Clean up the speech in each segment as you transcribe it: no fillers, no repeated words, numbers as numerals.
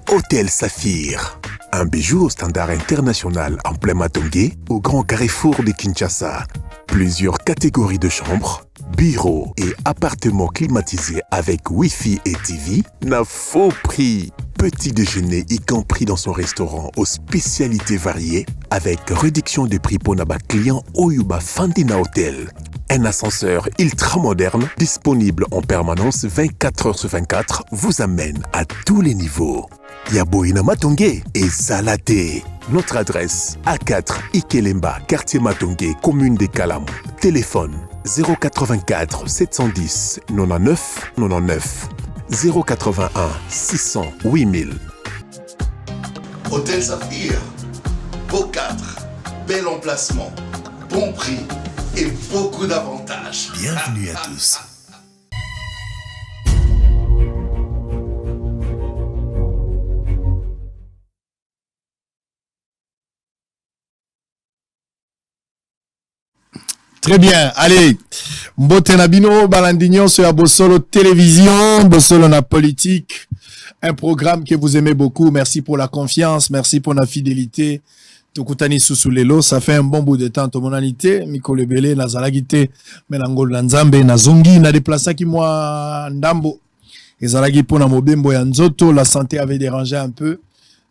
Hôtel Saphir. Un bijou au standard international en plein Matongé, au grand carrefour de Kinshasa. Plusieurs catégories de chambres, bureaux et appartements climatisés avec Wi-Fi et TV n'a faux prix. Petit déjeuner y compris dans son restaurant aux spécialités variées avec réduction des prix pour Naba client Oyuba Fandina Hotel. Un ascenseur ultra moderne disponible en permanence 24 heures sur 24 vous amène à tous les niveaux. Yaboina Matongé et Salaté. Notre adresse A4 Ikelemba, quartier Matongé, commune des Kalamou. Téléphone 084 710 99 99 081 600 8000. Hôtel Saphir, beau cadre, bel emplacement, bon prix et beaucoup d'avantages. Bienvenue à tous. Très bien, allez. Mbotenabino, Balandignon sur Bossolo Télévision, Bossolo na politique. Un programme que vous aimez beaucoup. Merci pour la confiance, merci pour la fidélité. Tokutani Sousoulelo, ça fait un bon bout de temps. Tomonanité, Mikole Bele, Nazalagite, Melangol Nanzambe, Nazongi, na déplacé qui moi Ndambo. Ezalagi pour na Mobembo ya Nzoto, la santé avait dérangé un peu.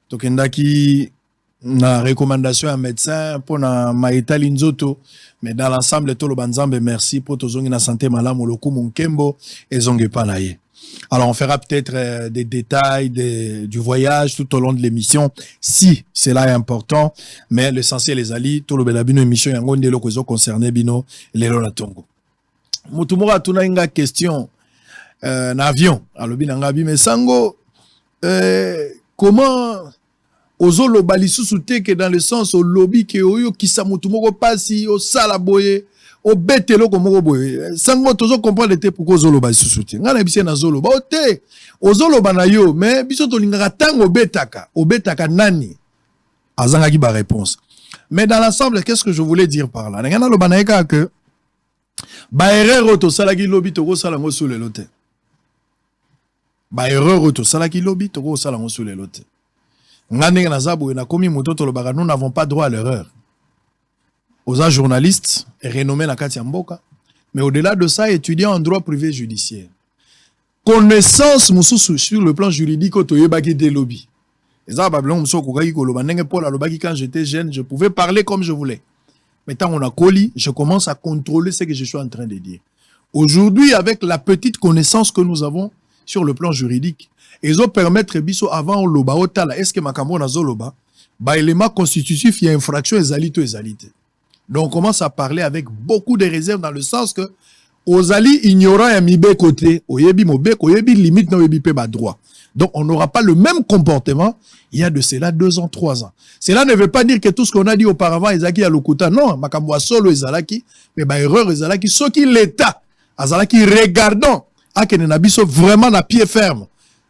Tokendaki na recommandation à médecin pour na Maïta Linzoto. Mais dans l'ensemble, tout le banzambe, merci pour tout zongi na santé malam ou le coup mon kembo et zongi panaye. Alors, on fera peut-être des détails du voyage tout au long de l'émission, si cela est important. Mais l'essentiel, les alliés, tout le belabino émission, yango ndelo kozo concerné bino, lelo na tongo. Mutumura tuna inga question, n'avion. Alors, binangabi, mais sango, comment, ozo lobali sous-souté que dans le sens au lobby que oyo kisa mutumoko pasi, au salaboye, au betelo komoko boye sango tozo comprendre te pourquoi ozo lobali sous-souté ngana bise na zolo ba ote ozo lobana yo mais biso to lingaka tango obetaka nani azanga ki ba réponse. Mais dans l'ensemble, qu'est-ce que je voulais dire par là ngana lobana eka que ba erreur to salaki lobby to ko sala ngo sous le lote ba erreur to salaki lobby to ko sala ngo sous le lote. Ngane na zabo na komi moto to lobaka nous n'avons pas droit à l'erreur. Aux journalistes et renommés na Katia Mboka, mais au-delà de ça, étudiant en droit privé judiciaire. Connaissance mususu sur le plan juridique au toyebaki des lobbies. Et ça, Babylon Mousso Koukaki Koloba, Nenge Paul Alobaki, quand j'étais jeune, je pouvais parler comme je voulais. Mais tant on a coli, je commence à contrôler ce que je suis en train de dire. Aujourd'hui, avec la petite connaissance que nous avons sur le plan juridique, ils ont permettre biso avant au loba otala, est-ce que makambo na zoloba, ba élément constitutif, il y a infraction ezalito ezalite. Donc on commence à parler avec beaucoup de réserves dans le sens que aux alliés ignorants et mibe côté, oyebi mobek, oyebi limite na oyebi pe ba droit. Donc on n'aura pas le même comportement il y a de cela 2 ans, 3 ans. Cela ne veut pas dire que tout ce qu'on a dit auparavant ezaki ya lokuta. Non, makambo wa solo ezalaki, mais ba erreur ezalaki ce qui l'état azalaki regardant akene na biso vraiment na pied ferme.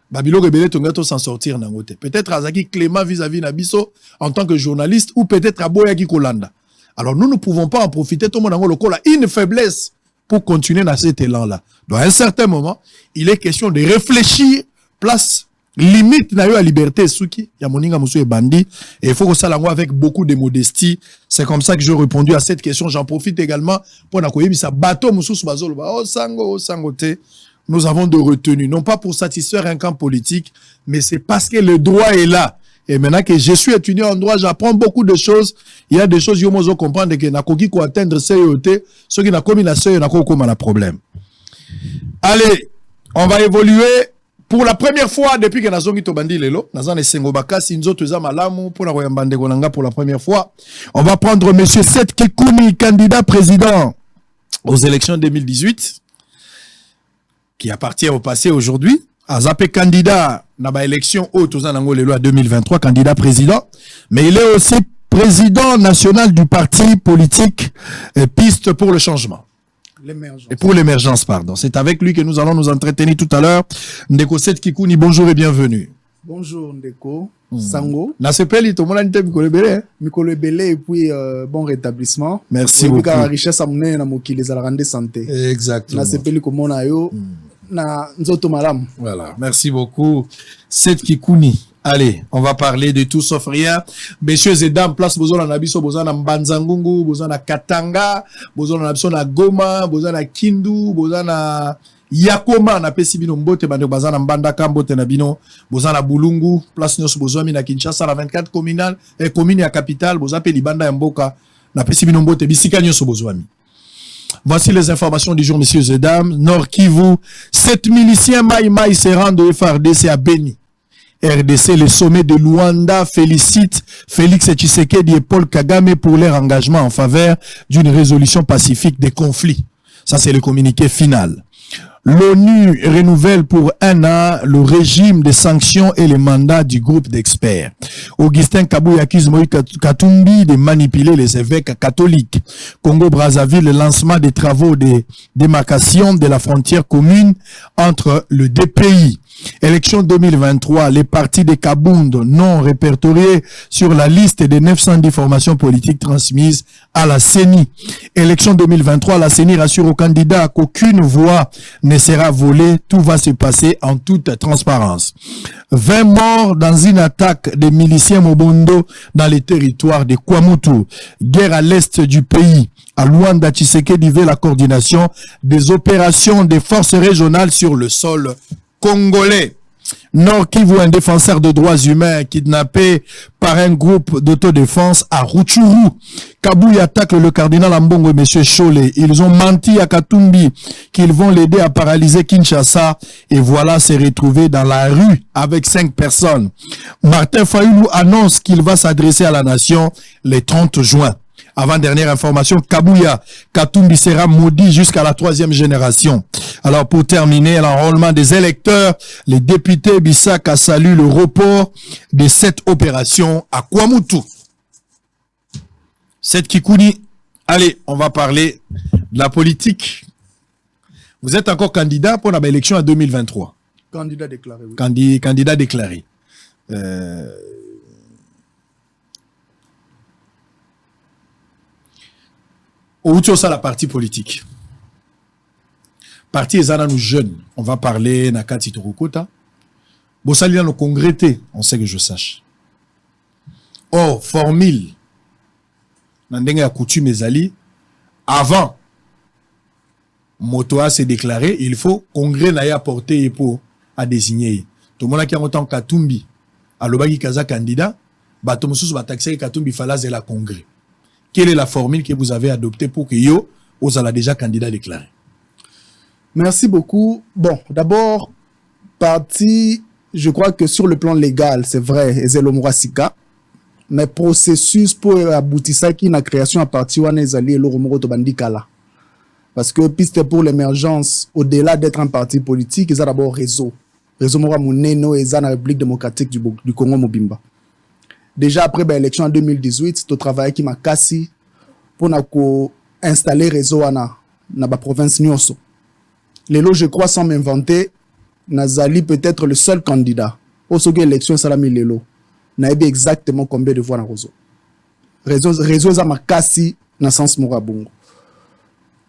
Babilo Rebele Tongato s'en sortir nangote. Peut-être azaki clément vis-à-vis na biso en tant que journaliste ou peut-être aboyaki kolanda. Alors nous ne pouvons pas en profiter, tout le monde a une faiblesse pour continuer dans cet élan-là. Donc à un certain moment, il est question de réfléchir, place limite na yo à liberté souki, ya moninga musu et bandi, et il faut que ça l'envoie avec beaucoup de modestie. C'est comme ça que j'ai répondu à cette question. J'en profite également pour nakoyebi sa bateau musu subazolo ba oh sango te. Nous avons de retenue, non pas pour satisfaire un camp politique, mais c'est parce que le droit est là. Et maintenant que je suis étudiant en droit, j'apprends beaucoup de choses. Il y a des choses que je comprends que nakoki ko atteindre CET, ceux qui n'a commis la CET, n'a comme un problème. Allez, on va évoluer pour la première fois depuis que nazongi to bandi lelo, nazane sengobaka sinzo toza malamu pour la royambande konanga pour la première fois. On va prendre monsieur Seth Kikouni, candidat président aux élections 2018 qui appartient au passé aujourd'hui. Azapé candidat dans l'élection haute aux Anangolelo à 2023, candidat président, mais il est aussi président national du parti politique Piste pour le changement. Et pour l'émergence, pardon. C'est avec lui que nous allons nous entretenir tout à l'heure. Ndeko Seth Kikouni, bonjour et bienvenue. Bonjour Ndeko, Sango. Nasepeli, tout le monde a Mikolo Bele. Mikolo Bele et puis bon rétablissement. Merci beaucoup. La richesse à mener na moki les alrande santé. Exactement. Nasepeli comme on a yo. Na nzoto malam. Voilà, merci beaucoup. Seth Kikouni, Allez, on va parler de tout sauf rien. Messieurs et dames, place besoin na biso, besoin na Mbanzangungu, besoin na Katanga, besoin na Goma, besoin na Kindu, besoin na Yakoma na pesi bino mbote bande besoin na Mbandaka mbote na bino, besoin na Bulungu, place nyos besoin na Kinshasa la 24 communal et commune ya capitale, besoin pe libanda ya mboka na pesi bino mbote bisika nyos besoin. Voici les informations du jour, messieurs et dames. Nord Kivu, 7 miliciens Maï se rendent au FRDC à Beni. RDC, le sommet de Luanda félicite Félix Tshisekedi et Paul Kagame pour leur engagement en faveur d'une résolution pacifique des conflits. Ça, c'est le communiqué final. L'ONU renouvelle pour 1 an le régime des sanctions et les mandats du groupe d'experts. Augustin Kabouya accuse Moïse Katumbi de manipuler les évêques catholiques. Congo-Brazzaville, le lancement des travaux de démarcation de la frontière commune entre les deux pays. Élection 2023, les partis de Kabound non répertoriés sur la liste des 910 formations politiques transmises à la CENI. Élection 2023, la CENI rassure aux candidats qu'aucune voix ne sera volée. Tout va se passer en toute transparence. 20 morts dans une attaque des miliciens Mobondo dans les territoires de Kwamutu. Guerre à l'est du pays. À Luanda, Tshisekedi veut la coordination des opérations des forces régionales sur le sol congolais. Nord Kivu, un défenseur de droits humains kidnappé par un groupe d'autodéfense à Rutshuru. Kabouya attaque le cardinal Ambongo et M. Cholet. Ils ont menti à Katumbi qu'ils vont l'aider à paralyser Kinshasa et voilà s'est retrouvé dans la rue avec 5 personnes. Martin Fayoulou annonce qu'il va s'adresser à la nation le 30 juin. Avant-dernière information, Kabouya, Katumbi sera maudit jusqu'à la 3e génération. Alors pour terminer, l'enrôlement des électeurs, les députés Bissaka saluent le report de cette opération à Kwamutu. Cette Kikouni, allez, on va parler de la politique. Vous êtes encore candidat pour l'élection en 2023. Candidat déclaré, oui. Candidat déclaré. Ou tu as la partie politique. Parti ezana nous jeunes. On va parler Nakati Torokota. Bossali dans le congrès, on sait que je sache. Or, formule. Nandenge ya coutume ezali. Avant, Motoa s'est déclaré, il faut congrès n'a apporté et pour à désigner. Tout le monde qui a autant Katumbi. À l'obagi kaza candidat. Batomosus va taxer Katumbi falaz et la congrès. Quelle est la formule que vous avez adoptée pour que yo, vous allez déjà candidat déclaré? Merci beaucoup. Bon, d'abord, parti, je crois que sur le plan légal, c'est vrai, Ezelo Mourasika, mais processus pour aboutir ça qui la création à partir où on est allé le Romoro Tobandikala. Parce que piste pour l'émergence, au-delà d'être un parti politique, ils ont d'abord réseau. Réseau Mora Mouneno et la République démocratique du Congo Mobimba. Déjà après l'élection en 2018, tu travailles qui m'a cassé pour installer réseau dans la province Nyoso. Lelo, je crois, sans m'inventer, Nazali peut-être le seul candidat. Au second élection, Salami Lelo. N'a exactement combien de voix dans réseau. Réseau m'a cassé dans le sens Morabongo.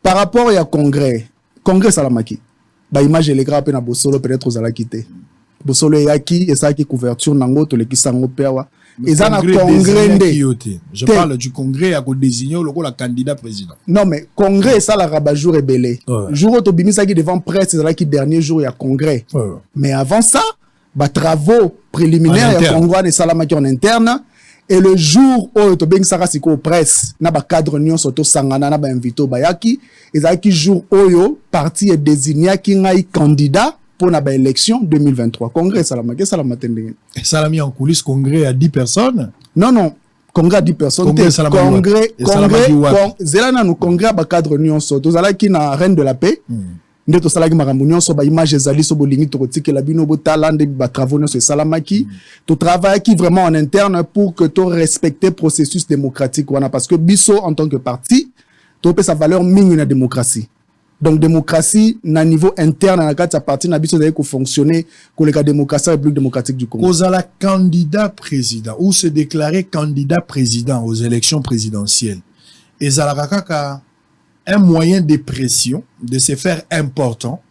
Par rapport à congrès Salamaki, bah image les grappes na Bosolo peut-être aux ala quitté. Bosolo yaki et ça qui couverture nango to le kisango pewa. Et ça na congrès je parle du congrès à désigner le candidat président. Non mais congrès ça la rabat-jour rebellé. Jour où tobimisa qui devant presse c'est là qui dernier jour il y a congrès. Mais avant ça, bah travaux préliminaires il y a congrès de Salamaki en interne. Et le jour où tu as une presse, na ba cadre nyon soto sangana na ba invito bayaki, ezaki jour où parti est désigné qui ngai candidat pour la élection 2023. Congrès Salamaki Salamatende. Et Salami en coulisses congrès à 10 personnes. Non, congrès à 10 personnes. Zelana nous congrès ba cadre nyon soto zalaki na reine de la paix. Nde to salaki makambo so ba image ezali so bolingi to tike la bino bo talande ba travaux no so Salamaki to travail qui vraiment en interne pour que to respecter processus démocratique wana parce que biso en tant que parti to pe sa valeur mingi na démocratie. Donc démocratie na niveau interne na kati parti na biso ko fonctionner ko le démocratie République démocratique du Congo. Kozala candidat président ou se déclarer candidat président aux élections présidentielles. Ezala kaka un moyen de pression, de se faire important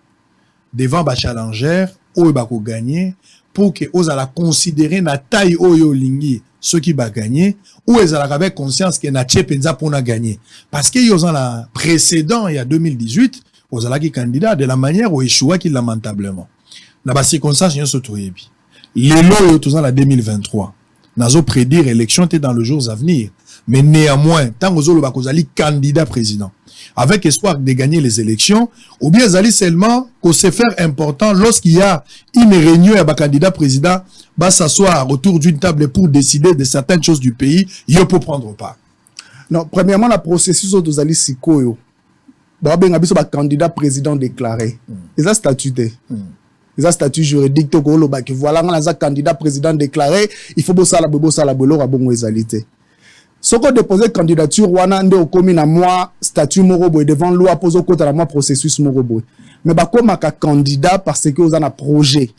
devant les challengers, où ils vont gagner, pour que ozala considérer na taille oyo lingi ceux qui va gagner ou ezala avec conscience que na tchepenza pour na gagner parce que yo la précédent il y a 2018 ozala qui candidat de la manière où échoua qui lamentablement na ba circonstance yo sotoyebi lelo yo tozala 2023 nazo prédire élection dans les jours à venir mais néanmoins tant ozolo ba kozali candidat président avec espoir de gagner les élections, ou bien zali seulement qu'on se faire important lorsqu'il y a une réunion et un candidat président va s'asseoir autour d'une table pour décider de certaines choses du pays, il peut prendre part. Non, premièrement, le processus de zali sikoyo, bah ben abiso ba candidat président déclaré, ils ont statuté. Ils ont statut juridique to ko lo ba que voilà on a candidat président déclaré, il faut bossa la bolo rabongo ezalité. Ce qu'on déposé candidature, wana nde okomi na moi statut morobo devant loi pose au côté la moi processus morobo. Mais bah comme un candidat parce que vous avez un projet.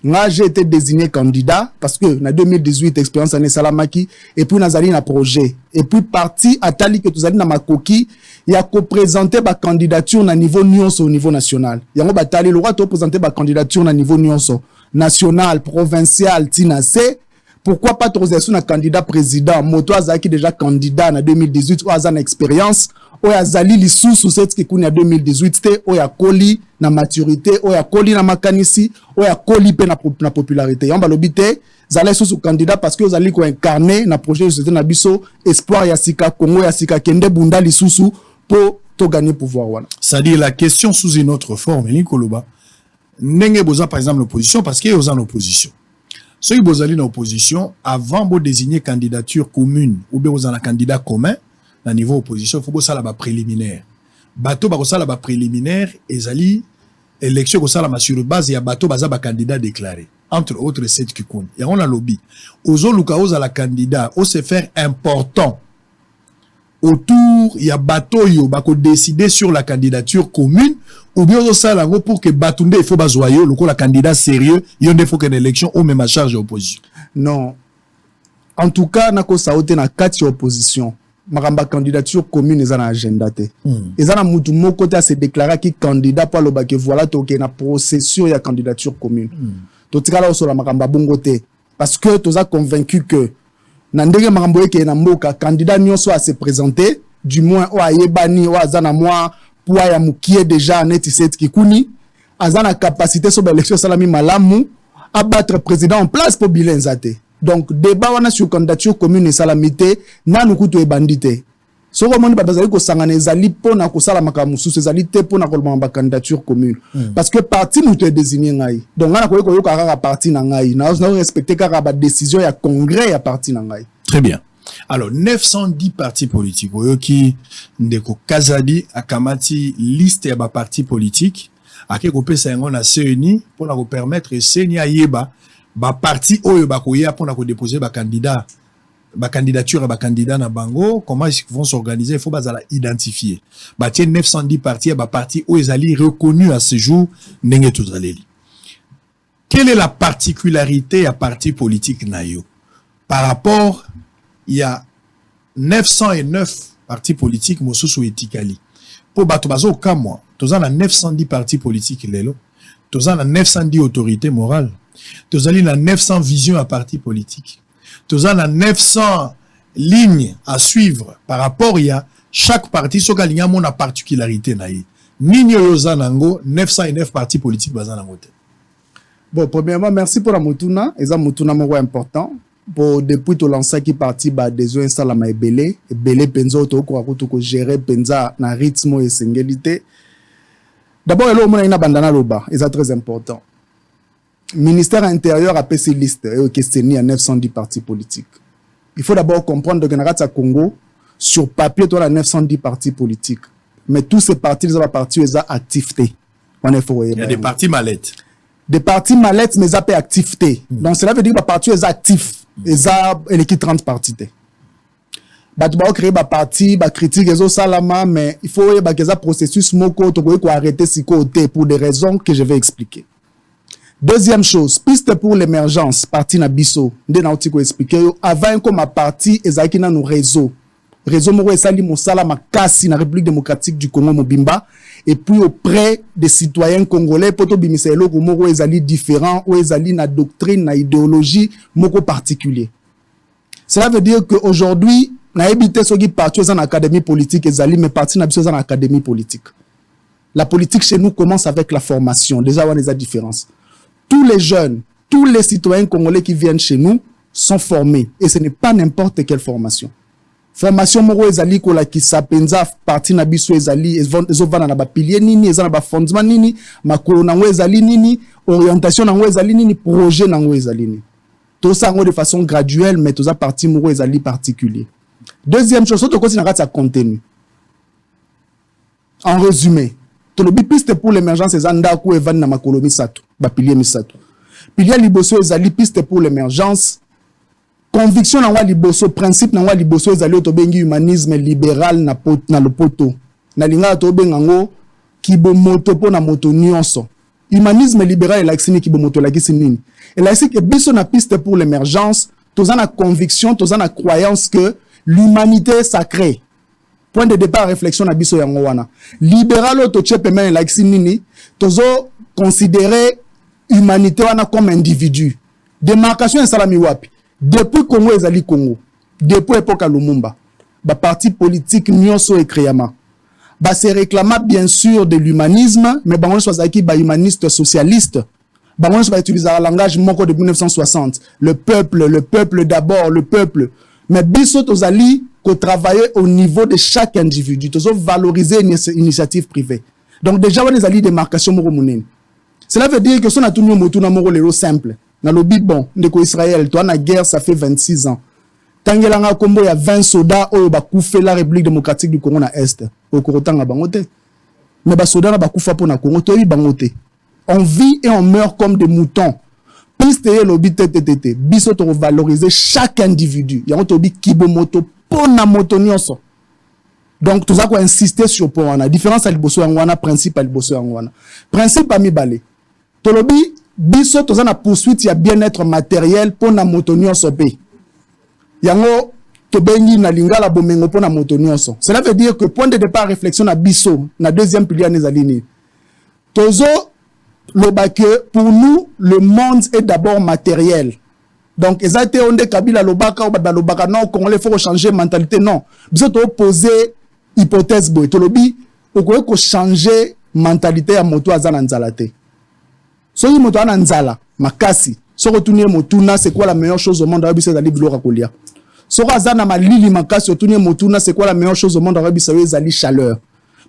Moi j'ai été désigné candidat parce que na 2018 expérience année Salamaki et puis nazali na projet et puis parti atali que tu allez na makoki il y a ko présenter ba candidature na niveau nyonso au niveau national. Yango batali le roi to présenter ba candidature na niveau nyonso national, provincial, tinase. Pourquoi pas autorisation na candidat président moto azaki déjà candidat en 2018 ou azan expérience ou azali lisusu cette qui kuni en 2018 te ou ya koli na maturité ou ya koli na makanisi ou ya koli pe na popularité yamba lobité zala lisusu candidat parce que ozali ko incarner na projet de société na biso espoir ya sika Congo ya sika kende bunda lisusu pour to gagner pouvoir wana. C'est-à-dire la question sous une autre forme ni koloba ndenge boza par exemple l'opposition parce que ozan opposition. Ceux qui sont en opposition, avant de désigner candidature commune ou bien vous avez un candidat commun, à niveau opposition, il faut que ça soit préliminaire. Bateau, ça soit préliminaire, et zali, élection, ça soit sur base, il y a bateau, ça soit candidat déclaré. Entre autres, c'est qui compte. Et on a lobby. Aux autres, la candidat, on se faire important. Autour, il y a bateau, il faut décider sur la candidature commune, ou bien ça pour que Batunde il faut bazoyer le la candidat sérieux il faut que l'élection au même charge d'opposition. Non, en tout cas nako saoté na kati opposition maramba candidature commune eza na agenda te eza na mutu moko te se déclarer qui candidat pour le baké voilà to ke na processus ya candidature commune to tikala oso la maramba bongo te parce que toza convaincu que na ndenge marambo yeke na mboka candidat nyonso a se présenter du moins o ayebani o azana moi pour ya mukie déjà net set kikuni azana capacité sur l'élection salami malamu abattre président en place pour bilan zate donc débat wana sur candidature commune et salamité nanu kutu e bandité so ko moni bazali ko sangana ezali pona ko sala makamu sous ezali te pona ko ba candidature commune parce que parti mutu e désigné ngai donc ngana ko yo ka parti na ngai na respecter ka ba décision ya congrès ya parti na ngai. Très bien. Alors, 910 partis politiques, qui ndeko Kazadi akamati liste ya ba partis politiques, ake ko pesa yango na CENI pour na ko permettre CENI ayeba ba parti oyo ba koya pour na ko déposer ba candidat, ba candidature ba candidat na bango, comment ils vont s'organiser, il faut bazala identifier. Ba tie 910 partis ba parti oyo ezali reconnu à ce jour ndenge tozaleli. Quelle est la particularité à parti politique na yo par rapport il y a 909 partis politiques mosusu etikali. Pour bato bazo kamwa, tozan na 910 partis politiques lelo, tozan na 910 autorités morales, tozali na 900 visions à partis politiques, tozan na 900 lignes à suivre par rapport il y a chaque parti soka linya mona particularité na ye. Nini yoza nango 909 partis politiques bazan nango te. Bon, premièrement, merci pour la mutuna, eza mutuna moko important. Bon, depuis to lancer qui parti ba des installama ebele penza to ko gérer penza na rythme et singulité. D'abord elo mona ina bandana loba, c'est très important. Ministère intérieur a passé liste et questionné à 910 partis politiques. Il faut d'abord comprendre que na Congo sur papier to la 910 partis politiques. Mais tous ces partis les partis ils ont activité. Il y a des partis mallettes. Des partis mallettes mais ils ont activité. Donc cela veut dire que les partis sont actifs. Ils ont l'équipe 30 partis. Bah tu vas créer ba parti, ba critique les salama mais il faut ba que ça processus moko to ko arrêter si côté pour des raisons que je vais expliquer. Deuxième chose, piste pour l'émergence, parti na biso, ndé na otiko expliquer avant comme ma parti ezaki na nos réseaux. réseau moko esali mosala makasi na République démocratique du Congo mobimba et puis auprès des citoyens congolais poto bimisa eloko moko ezali différent ou ezali na doctrine na idéologie moko particulier. Cela veut dire que aujourd'hui na ebité soki parti dans l'académie politique ezali mais parti na biso dans l'académie politique. La politique chez nous commence avec la formation. Déjà on a des différences. Tous les jeunes, tous les citoyens congolais qui viennent chez nous sont formés et ce n'est pas n'importe quelle formation. Formation moko ezali ko la ki sapenza parti na biso ezali ezovana na ba pilier nini ezana ba fondement nini makolo nango ezali nini orientation nango ezali nini projet nango ezali nini. Tout ça de façon graduelle mais tout ça parti moko ezali particulier. Deuxième chose, autre chose na contenu. En résumé, tout le piste pour l'émergence c'est andako evan na makolo misato ba pilier misato. Pilier liboso ezali piste pour l'émergence. Conviction na wa liboso, principe na wa liboso ezali otobengi humanisme libéral na lopoto. Na linga to bengango kibo moto po na moto nyonso. Humanisme libéral et laïcité kibo moto la nini. Et laïcité biso na piste pour l'émergence, toza na conviction, toza na croyance que l'humanité est sacrée. Point de départ réflexion na biso yango wana. Libéral oto chepe men laïcité nini, tozo considérer humanité wana comme individu. Démarcation en salami wapi. Depuis Congo ezali Congo, depuis époque à Lumumba, ba parti politique nyonso et créama. Ba se réclama bien sûr de l'humanisme, mais ba on soit qui ba humaniste socialiste. Ba on va utiliser le langage moko de 1960. Le peuple d'abord, le peuple. Mais biso tozali ko travailler au niveau de chaque individu, tozo valoriser une initiative privée. Donc déjà on ezali démarcation moko munene. Cela veut dire que son a tout motu na moko lelo simple. Dans le bon, ndeko Israël, toi na guerre, ça fait 26 ans. Tangelanga Kombo, il y a 20 soldats qui ont fait la République démocratique du Congo na Est. Au Korotanga Bangote. Mais les soldats ont fait pour na Congo, Bangote. On vit et on meurt comme des moutons. Piste et lobby tete. Biso to valoriser chaque individu. Ya on bi kibo moto pour na moto nyonso. Donc tout ça quoi insister sur pour wana. Différence à liboso wana, principe à liboso wana. Principe à mi balé. Tolobi biso toza na poursuite ya bien-être matériel pour na moto nyonso pe. Yango to bengi na lingala bomengo pour na moto nyonso. Cela veut dire que point de départ réflexion na biso na deuxième pilier nezalini. Tozo loba que pour nous le monde est d'abord matériel. Donc ezate onde kabila lobaka ou lobaka non congolais faut changer mentalité non. Biso to poser hypothèse boy to lobi ko changer mentalité ya moto azana nzalate. Soki moto ana nzala makasi soko tunie motuna c'est quoi la meilleure chose au monde arabi ezali biloko kolia soko azana malili makasi otunie motuna c'est quoi la meilleure chose au monde arabi ezali chaleur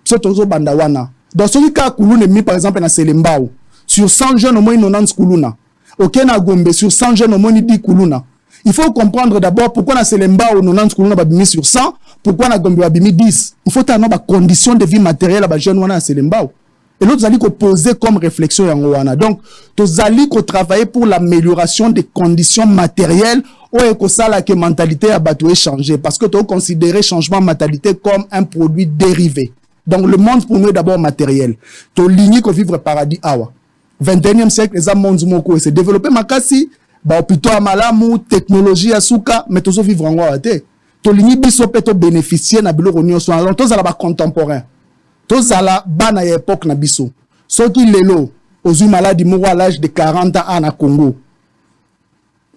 so tozo banda wana donc soki ka kuluna mi par exemple na Selembao sur 100 jeunes au moins 90 kuluna OK na Gombe sur 100 jeunes au moins 10 kuluna. Il faut comprendre d'abord pourquoi na Selembao 90 kuluna babimi sur 100, pourquoi na Gombe babimi 10. Il faut avoir ba conditions de vie matérielle ba jeune wana na Selembao. Et l'autre, zali ko poser comme réflexion yango wana. Donc, to zali ko travailler pour l'amélioration des conditions matérielles ou eko sala que mentalité a batoué changer parce que to considérer changement mentalité comme un produit dérivé. Donc, le monde pour nous est d'abord matériel. To ligné ko vivre paradis awa. 21e siècle, les monde moko se développer makasi, ba hôpitaux à malamu, technologie à souka, mais to vivre en wate. To ligné biso pe to bénéficier na biloko nyonso. Alors, to zala ba contemporain. Tozala bana ya époque na biso. Soki lelo ozui maladi moko à l'âge de 40 ans na Congo.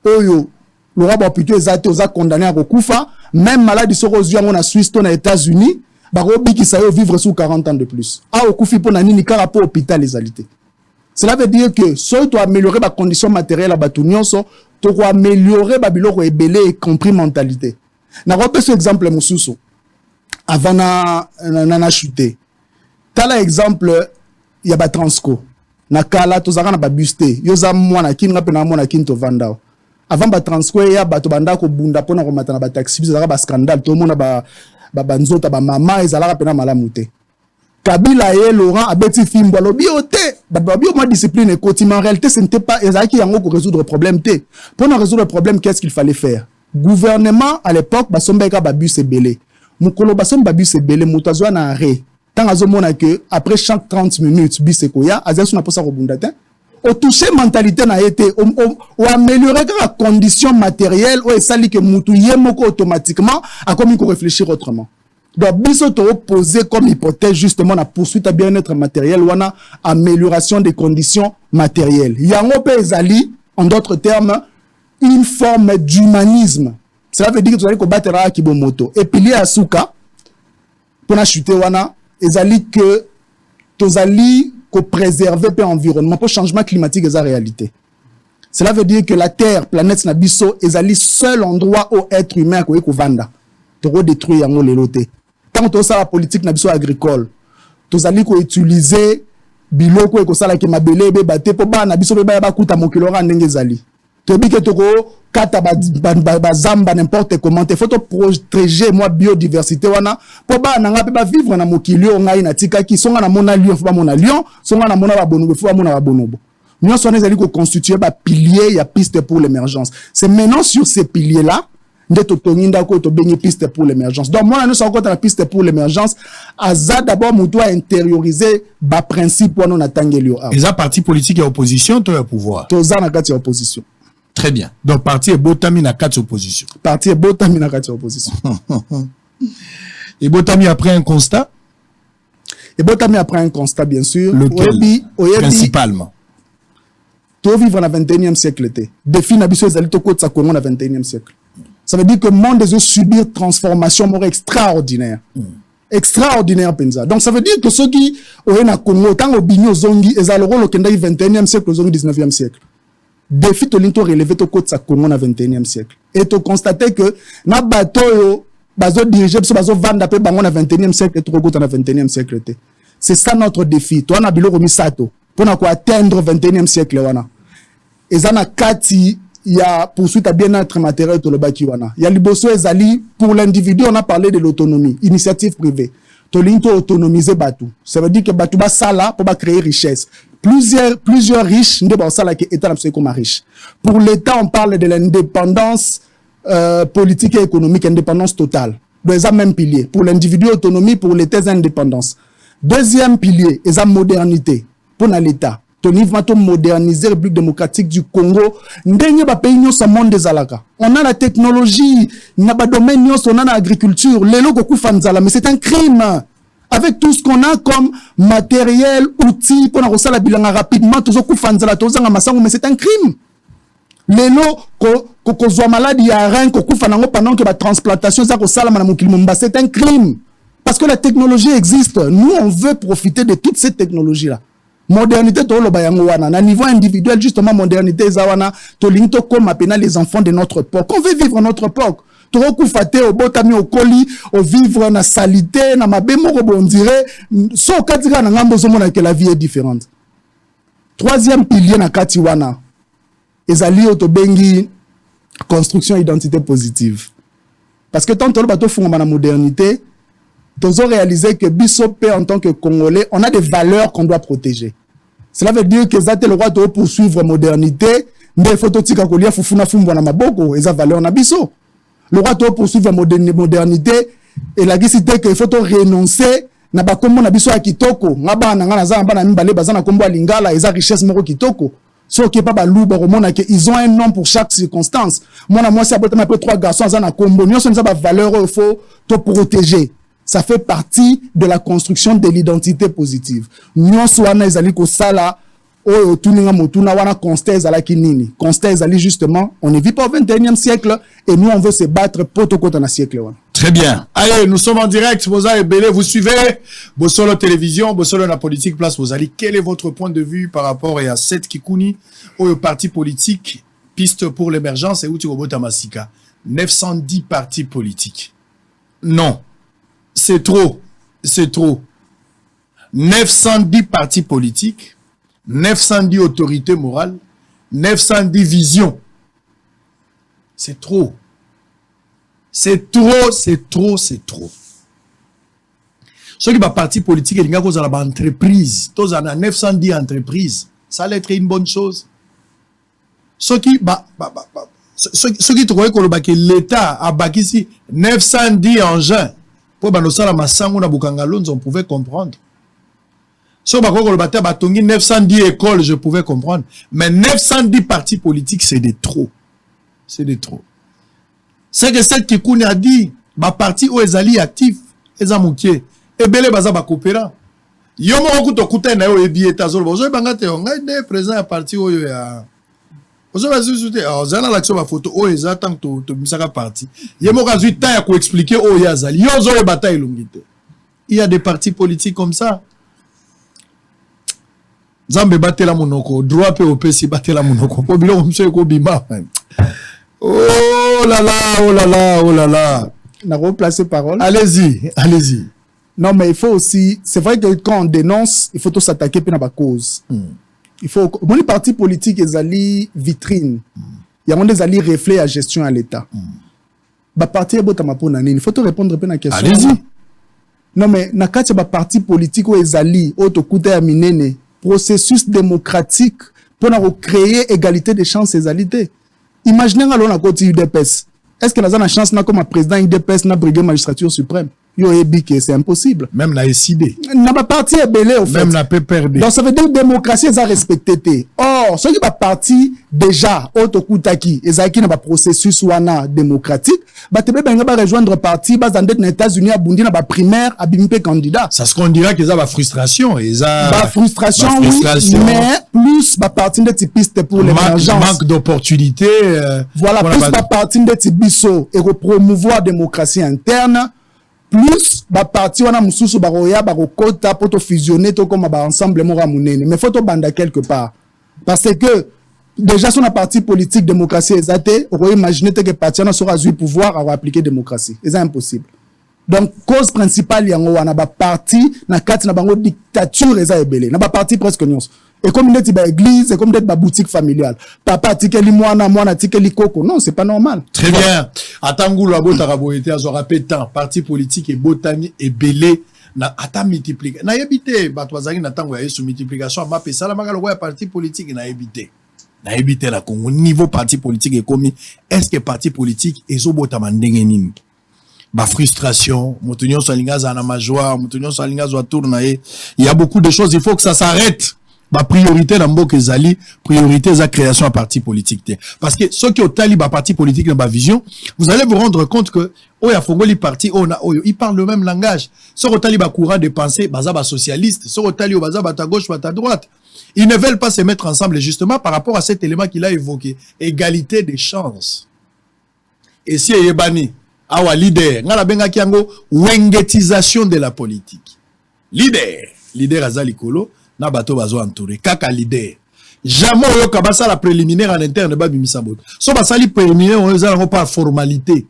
Oyo le roi hôpital ezate oza condamné à kokufa, même maladi soko ozui yango na Suisse to na États-Unis, ba ko bikisa yo vivre sous 40 ans de plus. A okufi po na nini car rapport hôpital ezalité. Cela veut dire que soit tu améliorer ba conditions matérielles à batu nyonso, tu améliorer ba biloko ebele y compris mentalité. Na repère ce exemple mosusu. Avant na chuter. Tala exemple ya ba transco na kala tozaka na ba buste yoza mwana kinga pe na mwana kinto vanda avant ba transco ya bato banda ko bunda pona ko matana ba taxi bizaka ba scandale to mona ba nzota ba mama ezalaka pe na malamu te. Kabila et Laurent abeti fimbo lobi ote ba bio ma discipline et en réalité ce n'était pas ezaki yango ko résoudre le problème te. Pour résoudre le problème qu'est-ce qu'il fallait faire? Gouvernement à l'époque ba sombeka ba bus belé mukolo ba somba bus belé mutazwa na arrêt. Tant que après chaque 30 minutes, bisekoya, azasu na posa robundate, au toucher mentalité na été au améliorer la condition matérielle ou ça que mutu yemoko automatiquement a comme il faut réfléchir autrement. Donc biso to poser comme hypothèse justement la poursuite à bien-être matériel ou na amélioration des conditions matérielles. Yango pe ezali en d'autres termes une forme d'humanisme. Cela veut dire que tu allez combattre à Kibomoto et puis à Souka pour na chuter wana ezali que tozali ko préserver l'environnement pour changement climatique et sa réalité. Cela veut dire que la Terre, planète Nabiso, est le seul endroit où être humain ko vanda. To détruire yango leloté. Tant que ça la politique Nabiso agricole, tozali ko utiliser biloko ko sala ke mabele be baté po ba Nabiso be ba kuta mokilora ndenge zali. To bi ke toko kata ba zamba n'importe comment il faut protéger moi biodiversité wana po ba nanga pe ba vivre na mokilio ngai na tika ki songa na mona lion fo ba mona lion songa na mona ba bonobo fo ba mona ba bonobo nous sommes allés constituer ba pilier ya piste pour l'émergence. C'est maintenant sur ces piliers là ndeto toninda ko to benye piste pour l'émergence. Donc moi nous sommes contre la piste pour l'émergence aza d'abord mutu a intérioriser ba principe wana na tangelio a. Les partis politiques et opposition to ya pouvoir. To za na kati ya opposition. Très bien. Donc, parti est Botami na 4 oppositions. Parti est Botami na 4 oppositions. Et Botami après un constat? Et Botami après un constat, bien sûr. Lequel? Principalement. Tu vivre dans le 21e siècle. Défi n'abisso les alliés côte sa Congo dans le 21e siècle. Ça veut dire que le monde des subir transformation extraordinaire. Extraordinaire, Penza. Donc, ça veut dire que ceux qui ont na Congo, tant au bigno zongi, ils allons le 21e siècle, au 19e siècle. Défi to linto relevé to côte sa Congo dans le 21e siècle. Et tu constater que na bateau bazo diriger bazo vendre pe bango dans le 21e siècle et to côte dans le 21e siècle. C'est ça notre défi. Toi na bilo komisato pour na ko atteindre 21e siècle wana. Ezana kati ya poursuite à bien-être matériel to le baki wana. Ya liboso ezali pour l'individu on a parlé de l'autonomie, initiative privée. To linto autonomiser batu. Ça veut dire que batu ba sala pour ba créer richesse. Plusieurs riches ne pas ça là qui est comme riche. Pour l'État, on parle de l'indépendance politique et économique, indépendance totale. Donc, ils ont même pilier. Pour l'individu, autonomie, pour l'État, indépendance. Deuxième pilier, ils ont modernité. Pour l'État, ton niveau de moderniser la République démocratique du Congo. Ndenge ba pays nous monde des alaka. On a la technologie, on a domaine on a l'agriculture. Les logos kufanzala, mais c'est un crime. Avec tout ce qu'on a comme matériel, outils, pour nous la bilan rapidement, toujours kufanzala, toujours en masango, mais c'est un crime. Les lots, qu'on soit malade, il y a rien, qu'on kufanango pendant que la transplantation, ça, qu'on sala, c'est un crime. Parce que la technologie existe. Nous, on veut profiter de toutes ces technologies-là. Modernité, to lo bayango wana. Na niveau individuel, justement, modernité, zawana, to linto comme appena les enfants de notre époque. On veut vivre notre époque. Trop faté au botami au colis au vivre na salité na mabemo on dirait so katika na ngambo zomona que la vie est différente. Troisième pilier na kati wana ezali otobengi construction identité positive. Parce que tant que le bateau fond na modernité, nous avons réalisé que Bissopé en tant que Congolais, on a des valeurs qu'on doit protéger. Cela veut dire que ça le droit de poursuivre modernité, mais il faut que tu aies fufuna fumbo na maboko et ça valeur na biso. Le droit de poursuivre modernité et la cité qu'il faut renoncer na bakombo na biso ya kitoko ngaba na ngana za mbana mbale bazana kombo lingala eza richesse moko kitoko so qui pas baluba romona que ils ont un nom pour chaque circonstance moi c'est un peu trois garçons azana kombo nyonso nza ba valeur il faut te protéger. Ça fait partie de la construction de l'identité positive. Nyonso wana ezali ko sala o tuninga motuna wana constat ezalaki nini constat ezali justement on ne vit pas au 21e siècle et nous on veut se battre pour tout côté dans siècle wana. Très bien. Allez, nous sommes en direct. Boza et Belé, vous suivez Bossolo Télévision, Bossolo la politique place Bozali. Quel est votre point de vue par rapport à cette Kikouni au parti politique piste pour l'émergence et où tu robota Masika 910 partis politiques. Non. C'est trop. C'est trop. 910 partis politiques, 910 autorités morales, 910 visions. C'est trop. C'est trop, c'est trop, c'est trop. Ce qui est parti politique, il y a une entreprise. Tous en 910 entreprises. Ça allait être une bonne chose. Ce qui trouvait que l'État a bâti ici 910 engins. Pour que nous on pouvait comprendre. So bakoko le bata batongi 910 écoles, je pouvais comprendre. Mais 910 partis politiques, c'est de trop. C'est de trop. C'est que cette Kikouni a dit, ba parti où ezali actif, ezamoukie, ebele baza ba coopérant. Yo mo okuto kuta na yo ebi etazolo, bozo bangate yo ngai ne président ya parti oyo ya. Bozo ba susute, zana l'action ba photo o eza tant to misaka parti. Yo mo kazui ta ya ko expliquer o ya zali. Yo zo e bataille longite. Il y a des partis politiques comme ça. Zambe batela monoko, droit pe opesi batela monoko. Po bilo monsieur ko bima. Oh là là, oh là là, oh là là. On a replacé parole. Allez-y, allez-y. Non, mais il faut aussi, c'est vrai que quand on dénonce, il faut tout s'attaquer à la cause. Il faut, bon, les partis politiques, ils allaient vitrine. Il y a des alliés reflets à gestion à l'État. Bah, parti il faut te répondre à la question. Allez-y. Non, mais, nakati ba parti politique ou ils allaient, auto kuta ya minene, processus démocratique pour créer égalité des chances et égalité. Imaginez que l'on a côté UDPS. Est-ce que nous avons la chance comme président UDPS na briguer magistrature suprême? Yo ebique, c'est impossible. Même la SID. N'a pas parti est belé au fait. Même la PPRD. Donc ça veut dire que la démocratie est respectée. Or, ceux qui va parti déjà auto kutaki, ezaki na ba processus wana démocratique, ba tebe benga ba rejoindre parti bas dans les États-Unis à bundi na ba primaire à bimpe candidat. Ça ce qu'on dira qu'ils ont ba frustration, ils ont ba frustration, oui, mais plus ba parti de typiste pour l'émergence. Manque d'opportunité. Voilà, plus ba parti de typiso et promouvoir la démocratie interne. Plus ba parti wana mususu baroya barokota pour te fusionner to comme ba ensemble mora munene mais faut to banda quelque part parce que déjà sur la partie politique démocratie exate on peut imaginer que parti na sera eu pouvoir à appliquer démocratie c'est impossible donc cause principale yango wana ba parti na kati na bango dictature eza ebele na ba parti presque nyonso et comme ndeti ba église et comme ndeti ba boutique familiale papa tikeli mwana tikeli koko non c'est pas normal. Très bien. Atangulu abota raboité azora pétan parti politique et botani et belé na ata multiplication na yebité bato bazaki na tango ya yesu multiplication ma pesa la makalo ya parti politique na yebité la Congo niveau parti politique et commis est-ce que parti politique ezobota mandenge nini ba frustration motonyo salinga za na majoie motonyo salinga zo tourner il y a beaucoup de choses il faut que ça s'arrête. Ma priorité dans Mbok Ezali, priorité de la création à parti politique. Parce que ceux qui ont tali ba parti politique dans ma vision, vous allez vous rendre compte que Oya Fongoli parti ils parlent le même langage. Ceux qui ont courant de pensée, bazaba socialiste, ceux qui ont bazaba à gauche ou à droite. Ils ne veulent pas se mettre ensemble justement par rapport à cet élément qu'il a évoqué, égalité des chances. Et si Yebani, awa leader, ngala benga kiango wengetisation de la politique. Leader Azali Kolo na bato bazo entouré kaka leader jamais yo kabasa la préliminaire en interne ba bimisa boto so basali préliminaire on ezala pas formalité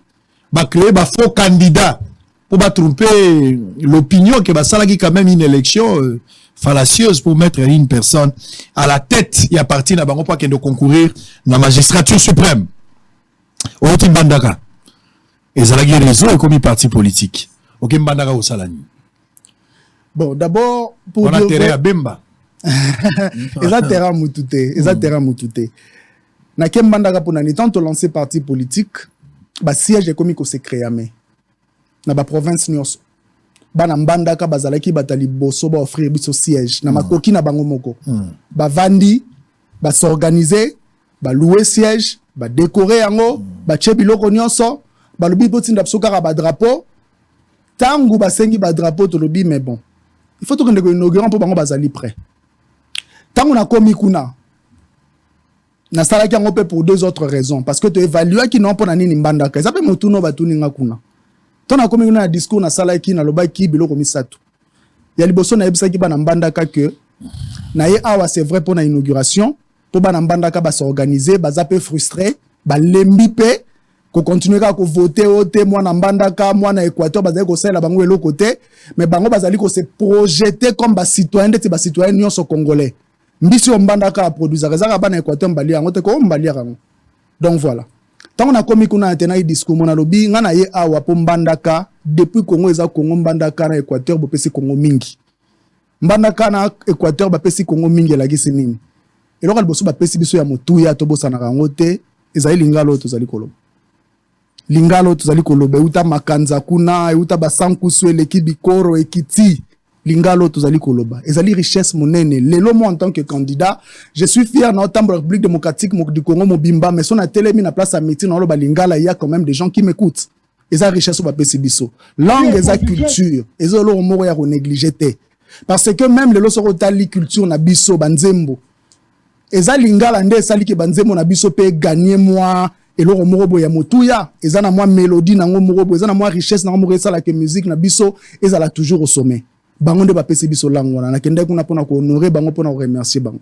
ba créer ba faux candidat pour ba tromper l'opinion que basala qui quand même une élection fallacieuse pour mettre une personne à la tête il y a parti na bango pas que de concourir na magistrature suprême au timbandaka ezala qui réseau comme parti politique OK mbandaka au salani. Bon, d'abord, pour on a terrain à Bemba. Eza terrain moutouté. Na kembandaka pour nani tant lancer parti politique, ba siège comme ko se créé na ba province nyonso. Bana mbandaka bazalaki batali boso ba offrir biso siège na makoki na bango moko. Ba vandi, ba s'organiser, ba louer siège, ba décorer yango, ba tchebiloko nyonso, ba lobi botinda psokara ba drapeau. Tangu ba sengi ba drapeau to lobi mais bon. Il faut que nous inaugurons pour que nous prêts. Tant qu'on a commis kuna, na salaki yango pe pour deux autres raisons. Parce que tu évalues qui n'ont pas nani mbandaka. Ça peut motuno batuni nga kuna. Tant on a commis kuna discours na salaki na loba ki biloko misatu. Ya liboso na yebisa ki ba na mbandaka que na ye awa c'est vrai pour na inauguration pour ba na mbandaka ba s'organiser ba zape frustré ba lembi pe ko continuer à voter au témoin en bandaka moi na Équateur bazali ko sala bango elo côté mais bango bazali ko se projeter comme ba citoyen de ba citoyen nyonso congolais mbisi ombandaka a produire rezaka ba na Équateur mbali yango te ko mbali yango donc voilà tant on a commis kuna tena i discours mona lobi nga na ye awa po mbandaka depuis Congo eza Congo mbandaka na Équateur bo pesi Congo mingi mbandaka na Équateur ba pesi Congo mingi la gisi nini eloko liboso ba pesi biso ya motuya to bosana rango te ezali lingalo to zali koloba lingalo tozali koloba uta makanza kuna uta basankusu eleki bikoro ekiti Lingalo tozali koloba. Ezali richesse monene. Lelo moi en tant que candidat, je suis fier dans la République démocratique du Congo Mobimba, mais si on a télémis à place à métier dans le Lingala, il y a quand même des gens qui m'écoutent. Eza richesse au biso. Langue, eza culture. Eza lo moro ya négligé. Parce que même les loso tali culture na biso banzembo. Eza lingala nde sali ke banzembo na biso pe gagner moi et lo moro boya motuya. Eza na moi mélodie na moro bo, eza na moi richesse na moro sala ke musique na biso, eza la toujours au sommet. Bango nde ba pesi biso langue wana. Na kende kuna pona ko honorer bango pona ko remercier bango.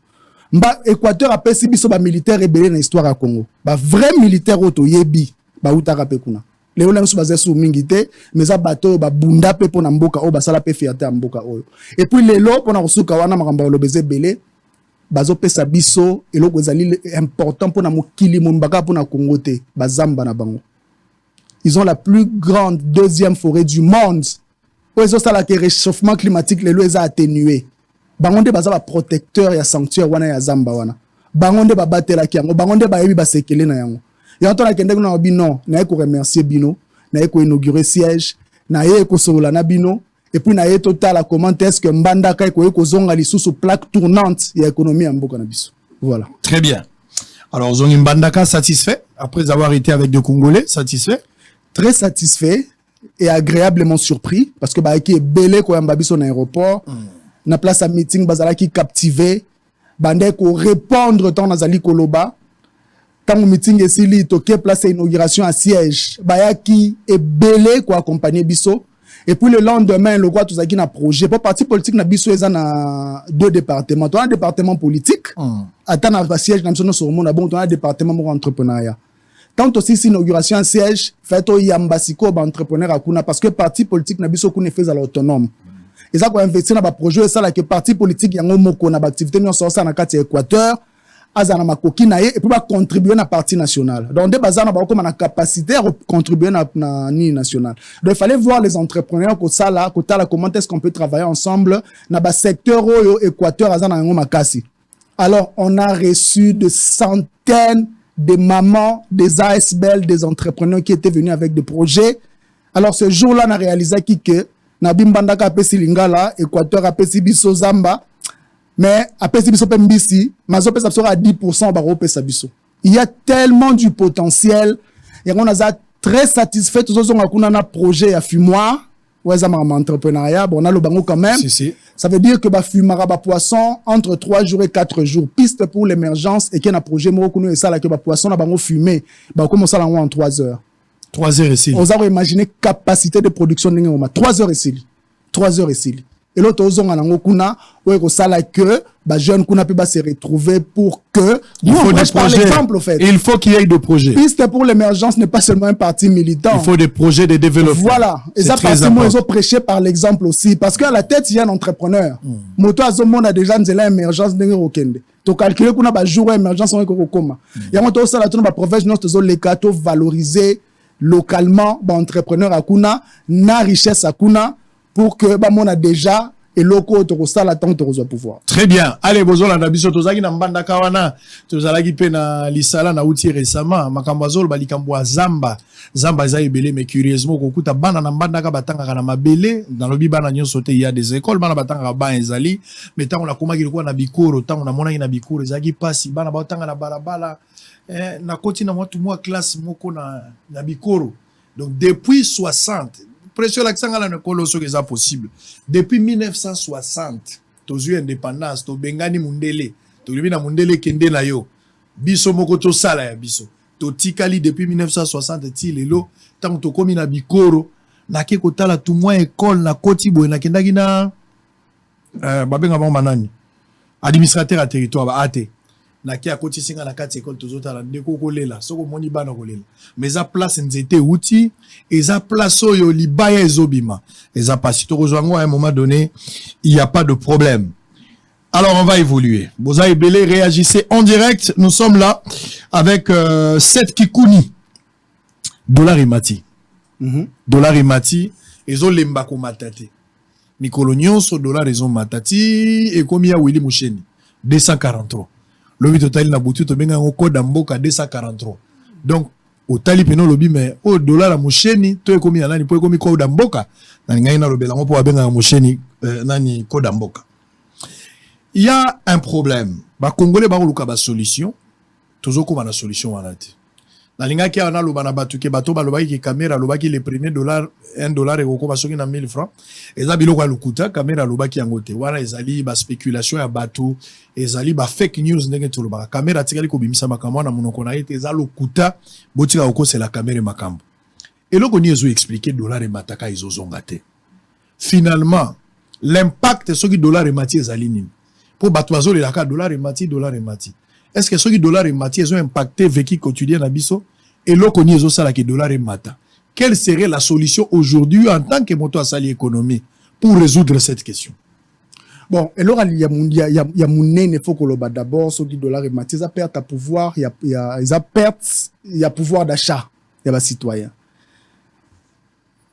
Mba Équateur a pesi biso ba militaire rebelle na histoire ya Congo. Ba vrai militaire oto yebi ba utaka pe kuna. Léo là nous basé sur mingité mais ça bateau ba bunda pe pona mboka o basala pe fierté ya mboka oyo et puis lelo pona kosuka wana makamba lo bezé belé bazo pesa biso eloko ezali important pona mokili mombaka pona Congo te bazamba na bango. Ils ont la plus grande deuxième forêt du monde. Ozo sala ke réchauffement climatique lelo eza atténué. Bango nde bazaba protecteur ya sanctuaire wana ya zamba wana. Bango nde ba batela ki yango, bango nde ba yebi ba sekele na yango. Et en tant que na bino, na ko remercier bino, na ko inaugurer siège, na ko solola na bino, et puis na total comment est-ce que Mbandaka ko zonga lisusu plaque tournante et économie en mboka na biso. Voilà. Très bien. Alors Zongi Mbandaka satisfait après avoir été avec des Congolais, satisfait? Très satisfait et agréablement surpris parce que ba ki belé ko yamba biso na aéroport, na place à meeting bazala ki captivé, bande ko répondre tant nazali koloba. Tant meeting esili toke place inauguration à siège bayaki et belé ko accompagner biso et puis le lendemain le quoi tout ça qui na projet pour parti politique na biso eza na deux départements on a un département politique attend na siège na biso sur monde bon on a un département mo entrepreneuriat tant aussi inauguration à siège fait o yambasiko ba entrepreneur akuna parce que parti politique na biso kuna fait à l'autonome et ça ko investir na ba projet ça là que parti politique yango moko na ba activité non ça na kati Équateur azana makoki na ye et puis va contribuer na parti national. Donc des bazana ba comme na capacité à contribuer na ni national. Donc il fallait voir les entrepreneurs ko sala ko tala comment est-ce qu'on peut travailler ensemble na ba secteur oyo Équateur azana ngo makasi. Alors on a reçu de centaines de mamans, des ASBL, des entrepreneurs qui étaient venus avec des projets. Alors ce jour-là on a réalisé que na bimbandaka pesi lingala Équateur a pesi biso zamba. Mais après si biso pembisi, mazo pesa sera à 10% baro pesa biso. Il y a tellement du potentiel et on a très satisfait tous ceux qui ont un projet à fumoir ou à entrepreneuriat, bon on a le bango quand même. Si. Ça veut dire que ba fumara ba poisson entre 3 jours et 4 jours piste pour l'émergence et qu'il y a un projet mo kono et ça là que ba poisson na bango fumer, ba comment ça là en 3 heures. 3 heures ici. On a imaginé capacité de production de 3 heures ici. 3 heures ici. Et l'autre ozonga nango kuna ouais ko sala que ba jeune kuna peut se retrouver pour que il faut des projets. Exemple, en fait. Il faut qu'il y ait des projets. Piste pour l'émergence n'est pas seulement un parti militant. Il faut des projets de développement. Voilà. Et ça parti moi ils ont prêché par l'exemple aussi parce qu'à la tête il y a un entrepreneur. Moto azomo a déjà nzela émergence ndenge okende. To calculer kuna ba jour émergence on ko koma. Ya moto sala tuna ba province nord to les cato valoriser localement ba entrepreneur akuna na richesse akuna pour que bah mon a déjà et loko to sala tant to pouvoir. Très bien. Allez bozola na biso tozaki na Mbandaka wana tozalaki pe na lisala na uti récemment makambazolo balikambo zamba za ebele mais curieusement kokuta bana na Mbandaka batanga na mabele dans le bibana nyonso te il y a des écoles bana batanga ba ezali mais tant on a komaki kwa na bikoro tant on a monaki na bikoro ezaki pasi bana batanga na balabala na koti na watu mwa classe moko na bikoro. Donc depuis 60 pression l'accent à la colosso que ça possible. Depuis 1960, tozu indépendance, to bengani mundele, to libina mundele kende na yo. Biso moko to sala ya biso. To tikali depuis 1960 ti lelo, tant to komi na bikoro, na ke kotala tout moins école na koti boy na kendaki na babenga ba manani. Administrateur à territoire ba ate. Na ki a koti singa na kati école tozota la ndeko kolela soko moni bana kolela mais za place nzete outil et za place oyo libaya ezobima et za pasito kozwango à un moment donné il y a pas de problème. Alors on va évoluer. Boza Ebele réagissez en direct, nous sommes là avec Seth Kikuni Dollar Imati. Dollar Imati ezo lemba ko matate. Mikolo nyonso dollar ezo matati et combien ya Willy Musheni 243. Le total na butu to benga code mboka 243. Donc au tali peno lobi mais au dollar la mosheni to ekomi nani po ekomi ko damboka nani ngai na lobela ngo po abenga mosheni nani ko damboka. Il y a un problème. Ba congolais ba luka ba solution. Tozo ko na solution wana te. Na linga ki ana loba na batu ke bato ba loba ki caméra loba ki le premier dollar $1 et ko ba soki na 1000 francs. Eza biloko ya lukuta caméra loba ki yango te. Wana ezali ba spéculation ya bato, ezali ba fake news ndenge to loba. Caméra tikali ko bimisa makambo na monoko na ete eza lukuta botika ko c'est la caméra makambo. Et loko ni ezo expliquer dollar et mataka ezo zonga te. Finalement, l'impact soki dollar et mati ezali nini? Pour batwazo le laka dollar et mati. Est-ce que ceux qui dollar et mati ils ont impacté vécu quotidien à biso et l'autre ni ezo sala ki dollar et mata? Quelle serait la solution aujourd'hui en tant que moto à sali économie pour résoudre cette question? Bon, et alors il y a monnaie faut que le d'abord ceux qui dollar et mati ça perd à pouvoir, il y a pouvoir d'achat, il y a citoyen.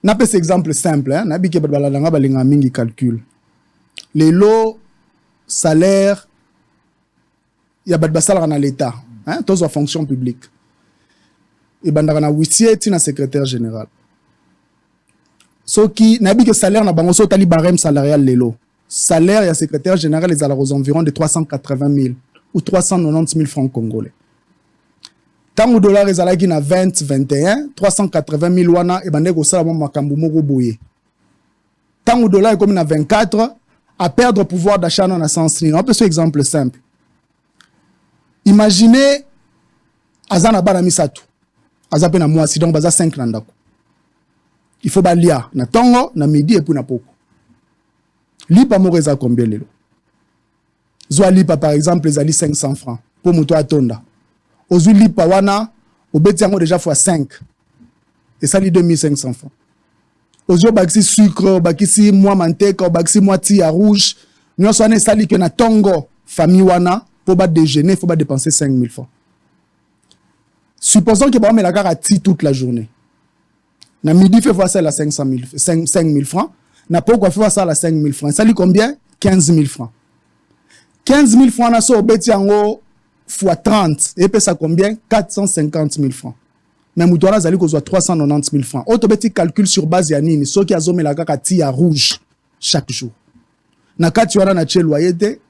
N'a pas cet exemple simple hein, n'a biki balalanga balinga mingi calcul. Les lots salaire, il y a des salaires dans l'État, hein, tous en fonction publique. Et il y a un secrétaire général. Ce qui n'a pas de salaire, n'a pas de barème salarial. Salaire, il y a secrétaire général, les aux environs de 380 000 ou 390 000 francs congolais. Tant que dollar est à 20, 21, 380 000 wana, et ben, il salaire tant que dollar est comme à 24, à perdre pouvoir d'achat dans un sens. On peut faire un exemple simple. Imaginez, Azana Banamisatu, Azapena Mouassi, donc Baza 5 Nandako. Il faut balia, na tongo, na midi et puis na poko. Lipa Moreza combien lelo? Zoa Lipa par exemple, les ali 500 francs pour Mouto Atonda. Ozu Lipa wana, au Betiango déjà fois 5. Et ça, li 2500 francs. Ozo bakisi sucre, bakisi moi manteca, bakisi moi tia rouge. Nous sommes sali que na tongo famille wana pour ba déjeuner, faut pas dépenser 5000 francs. Supposons que ba met la gare à ti toute la journée. Na midi fait fois ça la 5000 francs. Na pourquoi fait fois ça la 5000 francs. Ça lui combien? 15 000 francs. 15 000 francs na so beti yango fois 30 et puis ça combien? 450 000 francs. Mais Moutouana Zali qu'on soit 390 000 francs. Automatique calcul sur base ya nini. Ceux qui a zomé la kaka à rouge chaque jour. Na kati wana na che loyer te.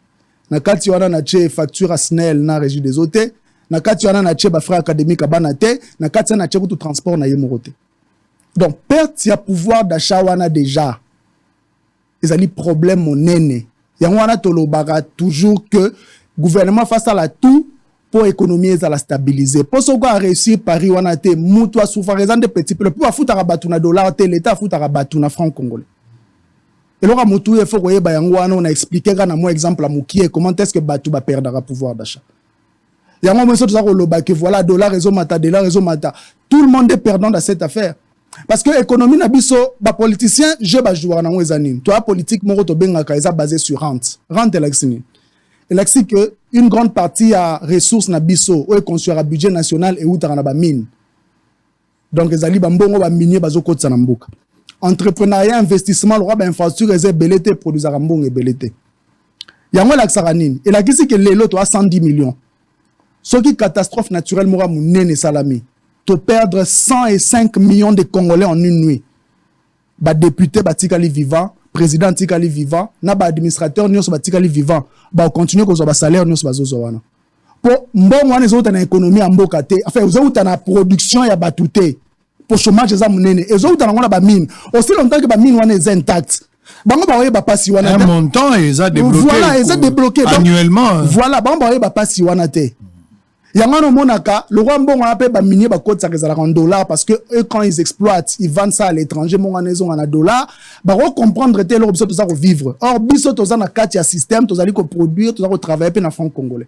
Na kati wana na che facture à SNEL na régie des hôtels. Na kati wana na che ba frais académique à banate. Na kati na che tout transport na yemorote. Donc perte ya pouvoir d'achat wana déjà. Ezali problème monene. Yango wana tolobaka toujours que gouvernement face à la tout pour économiser à la stabiliser. Pour ce qu'on a réussi Paris on a été moutoua souffrant raison de petits peu pour foutre à batuna dollar l'État foutre à batuna franc congolais. Et là moutou il faut que bayango on a expliqué quand moi exemple à Moukié comment est-ce que batu va perdre pouvoir d'achat. Yango moi ça que voilà dollar réseau mata tout le monde est perdant dans cette affaire. Parce que l'économie na biso ba politicien je ba jouer na ngwezanine. Toi politique moko to benga ka basé sur rente électricité. Il a dit que une grande partie à ressources na biso ou est construire un budget national et où t'as na mine. Donc les ali bambongo ba minier bazo kotsa na mboka. Entrepreneuriat investissement le roi ba infrastructure les belete produire mbongo et belete. Yango la xaranine. Il a dit que lelo to a 110 millions. Ce qui catastrophe naturelle mora munene salami. To perdre 105 millions de Congolais en une nuit. Ba député ba tikali vivant, président tikali vivant, na ba administrateur nyonso ba tikali vivant, ba continuer ko zo ba salaire nyonso bazozo wana. Po mbongo wana ezo na économie ya mboka te, enfin ezo na production ya batuté. Po chômage za munene, ezo na ngona ba mine. Aussi longtemps que ba mine wana est intact. Bango ba ba pasi wana. Un montant est débloqué. Voilà, est débloqué annuellement. Voilà, bango ba pasi wana te. Yangano monaka, le roi mbongo appelle ba minier ba côte ça en dollars parce que eux quand ils exploitent, ils vendent ça à l'étranger, mon maison en dollars, ba comprendre tel leur besoin de ça vivre. Or biso to za na kati ya système, to za li ko produire, to za ko travailler pe na franc congolais.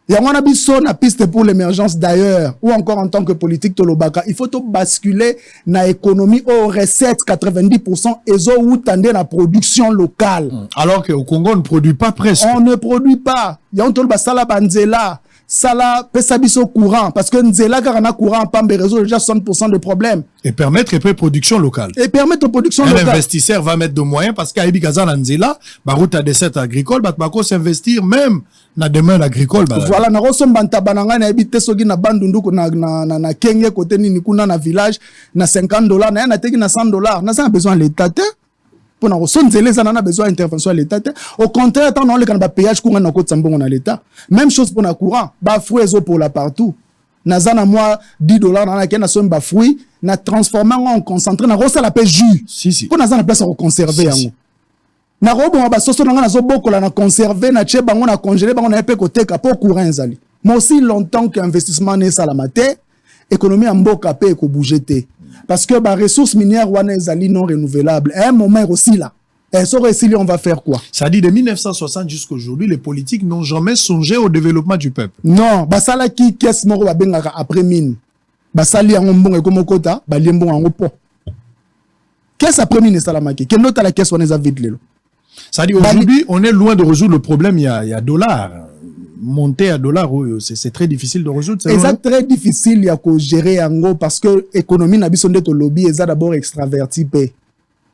Yangana biso na piste pour l'émergence d'ailleurs ou encore en tant que politique to lobaka, il faut to basculer na économie aux recettes 90% ezo ou tande na production locale. Alors que au Congo on ne produit pas presque. On ne produit pas. Yangana to basala banzela sala pesa biso courant parce que nzela car na courant pambe résout déjà 60% de problèmes et permettre une production locale. Et permettre production un locale. Investisseur va mettre de moyens parce qu'à Ibikazan Nzela, route à dessert agricole, bako s'investir même dans domaine agricole. Voilà, na rosom banta bananga na ebite soki na bandundu na kenge côté ni kuna na village na $50 na teki na $100 na ça besoin l'état pour na rosom nzela ça na besoin intervention à l'état. Au contraire tant on le kan ba péage kunga na côté sambongo na l'état. Même chose pour na courant, ba fruits pour la partout. Na zana moi $10 na ken na som ba fruits na transformer en concentré na rosa la paix jus. Si. Pour na zana place à conserver yango. Na robo ba soso na na zo bokola na conserver na che bango na congeler bango na pe côté ka pour courant ezali. Mais aussi longtemps que investissement n'est ça la maté, économie en mboka pe ko bouger té. Parce que les ressources minières non renouvelables, à un moment aussi là, elles sont réciliées, on va faire quoi? Ça dit de 1960 jusqu'à aujourd'hui, les politiques n'ont jamais songé au développement du peuple. Non, basala qui qu'est-ce moro ba benga après mine. Basali en bon et comme kota, ba liembo en po. Qu'est-ce après mine ça la maquille? Quelle note à la caisse on les a vite lelo? Ça dit aujourd'hui, on est loin de résoudre le problème, il y a dollars. Monter à dollars, c'est très difficile de résoudre. Et c'est très difficile il y a que gérer en gros parce que l'économie n'a besoin d'être lobby et ça d'abord extraverti.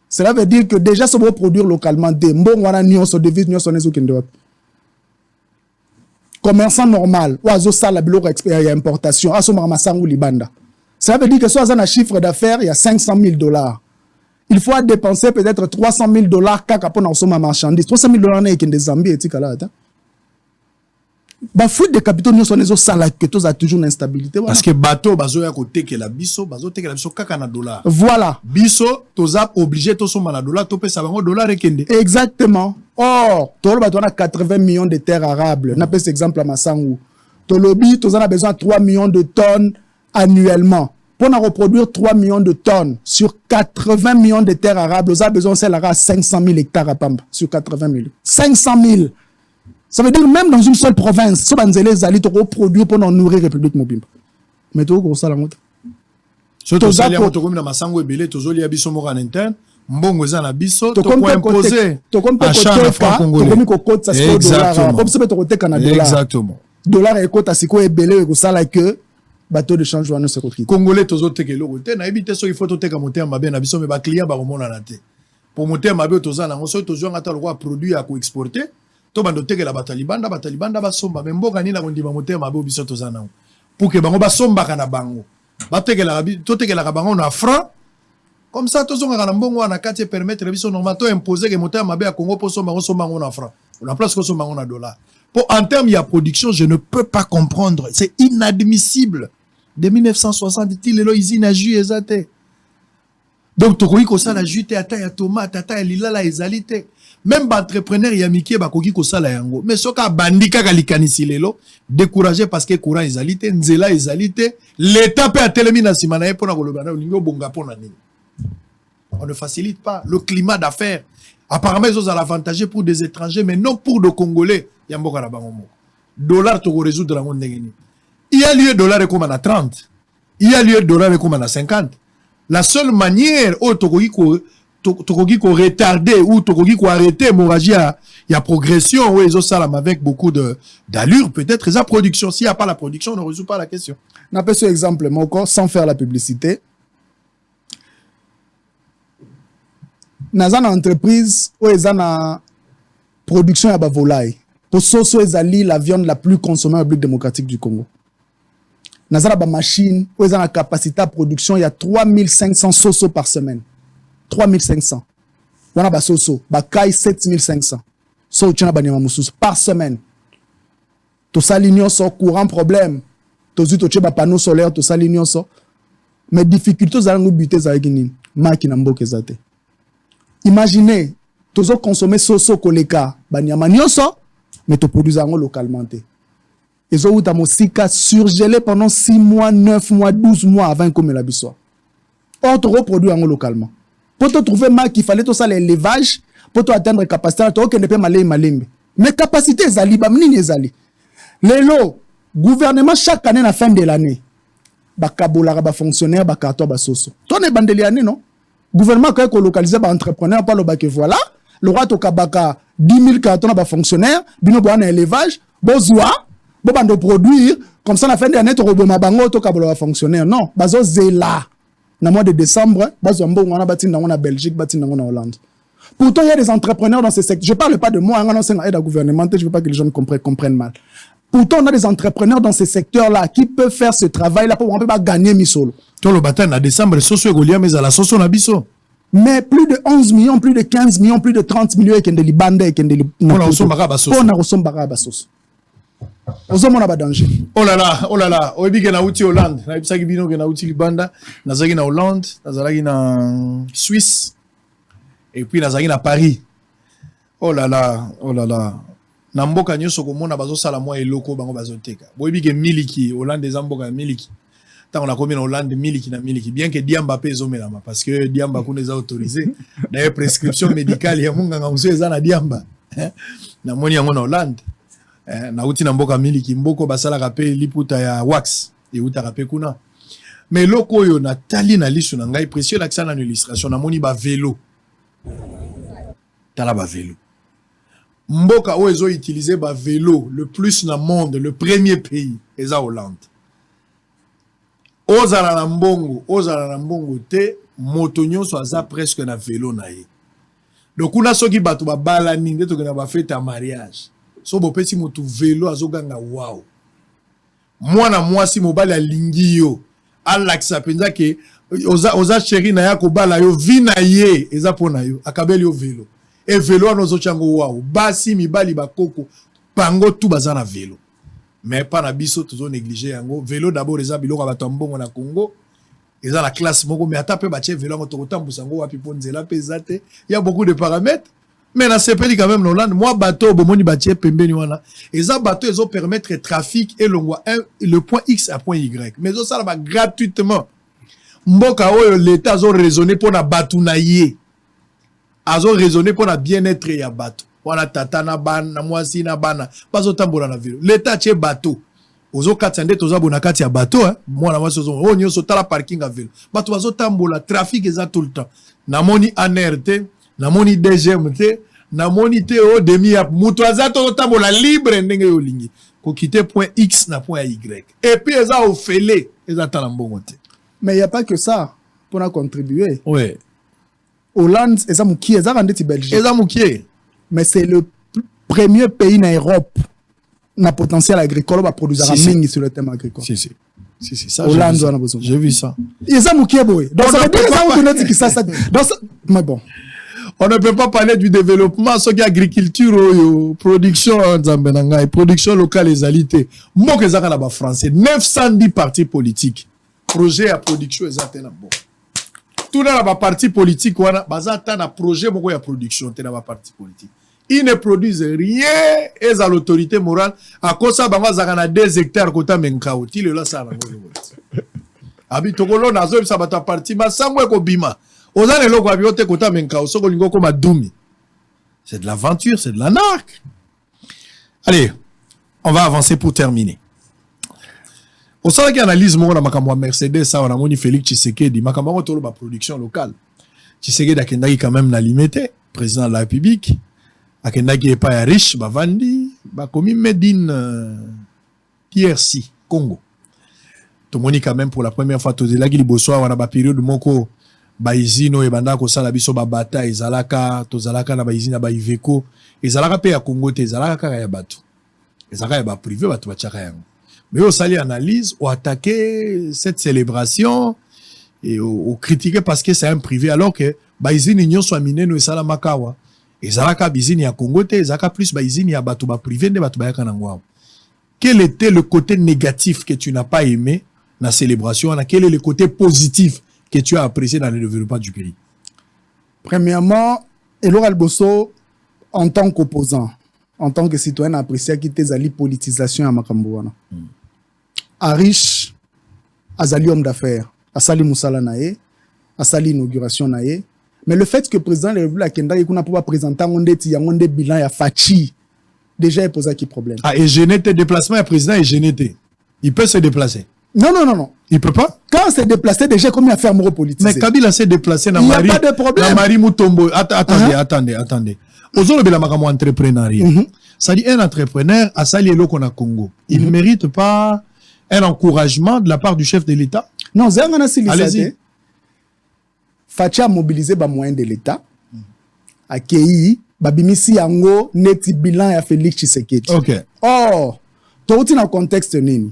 Cela veut dire que déjà ça va produire localement des bon on a nion sur devise nion sur les autres commerçant normal oiseau ça la bilo importation à ce moment ou libanda. Ça veut dire que soit un chiffre d'affaires il y a $500,000. Il faut dépenser peut-être $300,000 kaka pour en sommer marchandise. $300,000 n'est qu'un des Zambie et tika. Ba fuite de capitaux nous sont les autres salades que tous a toujours une instabilité. Parce que bateau bazo ya côté que la biso kaka na dollar. Voilà. Biso toza obligé to soma na dollar to pesa bango dollar ekende. Exactement. Or, tolo bato na 80 millions de terres arables. Na pese exemple à Massangu. Tolobi toza na besoin de 3 millions de tonnes annuellement. Pour na reproduire 3 millions de tonnes sur 80 millions de terres arables, on a besoin de 500,000 hectares à Pamba sur 80 000. 500,000. Ça veut dire même dans une seule province, si on a les produire pour nourrir la République Mobimba. Mais tout gros ça la montre. So to sali amoto comme na masango ebele to zoli abiso mo en interne, mbongo za na biso to ko imposer. To comme to comme ko cote ça c'est dollar. Comme ça to côté Canada dollar. Exactement. Dollar et cote asiko ebele ko sala que bateau de change wana se retrouve. Congolais to zo tekelo te na ebité so il faut to teka moteur mabe na biso me ba client ba komona na te. Pour moteur mabe to za na so to zo ngata le produit à ko exporter. To bando teke la batalibanda ba somba mais mboka ni na kondima moteur mabe biso to za na. Pour que bango ba somba kana bango. To teke la bango na franc. Comme ça to zo ngana mbongo na kati permettre biso normal to imposer que moteur mabe à Congo pour somba na franc. On a place ko somba na dollar. Pour en termes il y a production, je ne peux pas comprendre, c'est inadmissible. De 1960 dit les usines à jus ezate. Donc to koki ko ça la jus te ata ya tomate ata ya lilala ezalité. Même entrepreneur ya mikie ba koki ko ça la yango. Mais soka bandika kalikanisi lelo découragé parce que courant ezalité, nzela ezalité, l'état peut atelemi na simana e pona koloba na lingo bonga pona nini. On ne facilite pas le climat d'affaires. Apparemment ils ont l'avantage pour des étrangers mais non pour des Congolais. Yamboka na bango mo. Dollar to résoudre la monde ngeni. Il y a lieu dollar et comme à 30. Il y a lieu dollar et comme à 50. La seule manière où tokoki ko retarder ou tokoki ko arrêter l'hémorragie il y a progression où ils ont ça avec beaucoup d'allure peut-être la production s'il y a pas la production on ne résout pas la question. N'a pas ce exemple mais encore sans faire la publicité. Dans une entreprise où ils ont la production à volaille. Pour Soso ezali la viande la plus consommée en République démocratique du Congo. Dans une machine où ils ont la capacité de production, il y a 3500 soso par semaine. 3500. On a ba soso, ba kai 7500. So tu na ba nyama mususu par semaine. To ça l'union so courant problème. To zu to che ba panneau solaire to ça l'union so. Mais difficultés za ngo buter za gini. Maki na mboke zate. Imaginez, to zo consommer soso koleka ba nyama nyonso. Mais tu produis localement. Ils ont eu mosika surgelé pendant 6 mois, 9 mois, 12 mois avant comme la bissoire. Or, tu reproduis localement. Pour te trouver mal qu'il fallait tout ça l'élevage, pour atteindre la capacité, tu ne peux pas malembe. Mais capacité, zali, bamini zali. Lelo, gouvernement chaque année à la fin de l'année, bakabola ba fonctionnaire, bakato ba soso. Toi ne bandeli année non? Gouvernement quand ko localiser ba entrepreneur pas le bac voilà. Le roi Tokabaka 10 000 cartons à fonctionnaire, bino boana élevage, bozwa, bon bando produire comme ça la fin d'année to roboma bango to kabolo va fonctionner non bazo zela na mois de décembre bazo mbongo na bati na Belgique bati na Hollande. Pourtant il y a des entrepreneurs dans ce secteur. Je parle pas de moi en c'est aide gouvernementale, je veux pas que les gens comprennent mal. Pourtant on a des entrepreneurs dans ces secteurs là qui peuvent faire ce travail là pour on peut pas gagner misolo. To le bata na décembre soso egolia mais à la soso na biso. Mais plus de 11 millions, plus de 15 millions, plus de 30 millions et qui ont des bandes et qui ont des on a reçu barabasos. On a reçu barabasos. On a danger. Oh là là, oyebi ke na uti Hollande, na bisaki bino ke na uti Libanda, nazaki na Hollande, nazaki na Suisse et puis nazaki na Paris. Oh là là. Na mboka nyoso komona bazo sala mwa eloko bango bazoteka. Boyebi ke miliki Hollande za mboka miliki. On a combien en Hollande miliki na miliki bien que Diamba pe zomelama parce que Diamba kuna est autorisé d'ailleurs prescription médicale ya munga ngamuso eza na Diamba na moni yango na Hollande na uti na mboka miliki mboko basala kapé liputa ya wax et uta kapé kuna mais loko yo na tali na lisu na ngai précieux l'accent na illustration na moni ba vélo tala ba vélo mboka o ezo utiliser ba vélo le plus na monde le premier pays eza Hollande. Ozala na mbongo te moto nyonso aza presque na vélo na ye. Donc kuna soki bato ba bala ninde to na ba fête à mariage. So bo pesi moto vélo azoganga wow. Mwana mwasi mobali alingi yo. Alaksa penza ke oza chéri na ya ko bala yo vina ye eza pona yo akabeli yo vélo. Et vélo anozo chango wow. Basi mibali bakoko pango tu baza na vélo. Mais pas na biso toujours négligé yango vélo d'abord eza biloko bato mbongo na Congo eza la classe moko mais ata pe ba tie vélo ngoto kotambusa ngo wapi ponzela pesate il y a beaucoup de paramètres mais na sepeli quand même Hollande moi bateau bomoni ba tie pembeni wana eza bateau ezo permettre trafic et le point X à point Y mais ça là gratuitement mboka oyo l'état azo raisonner pour na batu na ye azo raisonner pour na bien-être ya bateau. Wana tata na bana na mwasi na bana bazo tambola na vélo l'état tie bateau ozo katande toza bona kati ya bateau hein mwana mwasi ozo o nyoso tala parking à vélo bato bazo tambola trafic eza tout le temps na moni ANRT na moni DGMT na moni te o demi ya muto aza to tambola libre ndenge yo lingi ko quitter point X na point Y et puis eza ofele eza tala mbongo te mais il y a pas que ça pour na contribuer. Ouais. Hollande eza mukie eza randeti Belgique eza mukie mais c'est le premier pays en Europe n'a potentiel agricole va produire un mingi sur le thème agricole. Si, ça. Hollande on a besoin. J'ai vu ça. Ils ont mouké boy. Donc ça veut dire que ça mais bon. On ne peut pas parler du développement ce qui est agriculture production en production locale et alité. Moi que ça là-bas français 910 partis politiques. Projet à production exactement bon. Tout dans la parti politique wana bazata na projet moko ya production te na ba parti politique. Ils ne produisent rien et à l'autorité morale à cause ça bango zaka na 2 hectares kota menkao ti le la ça na ngo. Abi tokolo na zo bisa bata parti masango ko bima. Ozane loko abi ote kota menkao soko lingo ko madumi. C'est de l'aventure, c'est de la narque. Allez, on va avancer pour terminer. Au sein de l'analyse, on a Mercedes, on a moni Félix Tshisekedi, on a la production locale. Tshisekedi a quand même limité, président de la République, a n'est pas riche, Bavandi, comme Medine TRC, Congo. Tout le monde quand même pour la première fois, tout là, il bosso, on a une période de moko, Baizino et Bandako, Salabiso, Babata, et Zalaka, Tozalaka, Baizina, Baiveko, et Zalaka paye à Congo, et Zalaka, et Batou. Et Zalaka, privé, Batou, Bachakayango. Mais au sali analyse, ou attaquer cette célébration et au critiquer parce que c'est un privé alors que baizini nyo soit miné no sala makawa et zalaka bizini ya Congo te zaka plus baizini ya bato ba privé ne bato ba yakana ngwa. Quel était le côté négatif que tu n'as pas aimé dans la célébration? Quel est le côté positif que tu as apprécié dans le développement du pays? Premièrement, Elora Albosso en tant qu'opposant, en tant que citoyen apprécié qui était la politisation à Makambouana. Arish azali homme d'affaires, asali musala nae, asali inauguration nae. Mais le fait que le président de la République Kenda il n'a pas présenté un bilan ya Fachi, déjà il pose un problème. Ah, et gêné tes déplacements, le président est gêné. Il peut se déplacer. Non. Il peut pas? Quand s'est déplacé, déjà comme il a fait un politique. Mais Kabila s'est déplacé dans Mari. Il n'y a pas de problème. Dans Mari Mutombo. Attendez. Ozolo bela makamo entrepreneuriat. Ça dit un entrepreneur à Salielo qu'on a Congo. Il ne mérite pas un encouragement de la part du chef de l'État. Non, Zangana Allez-y. Facha mobiliser ba moyens de l'État. Akei babimisi yango neti bilan ya Félix Tshisekedi. OK. Or, touti na contexte nini?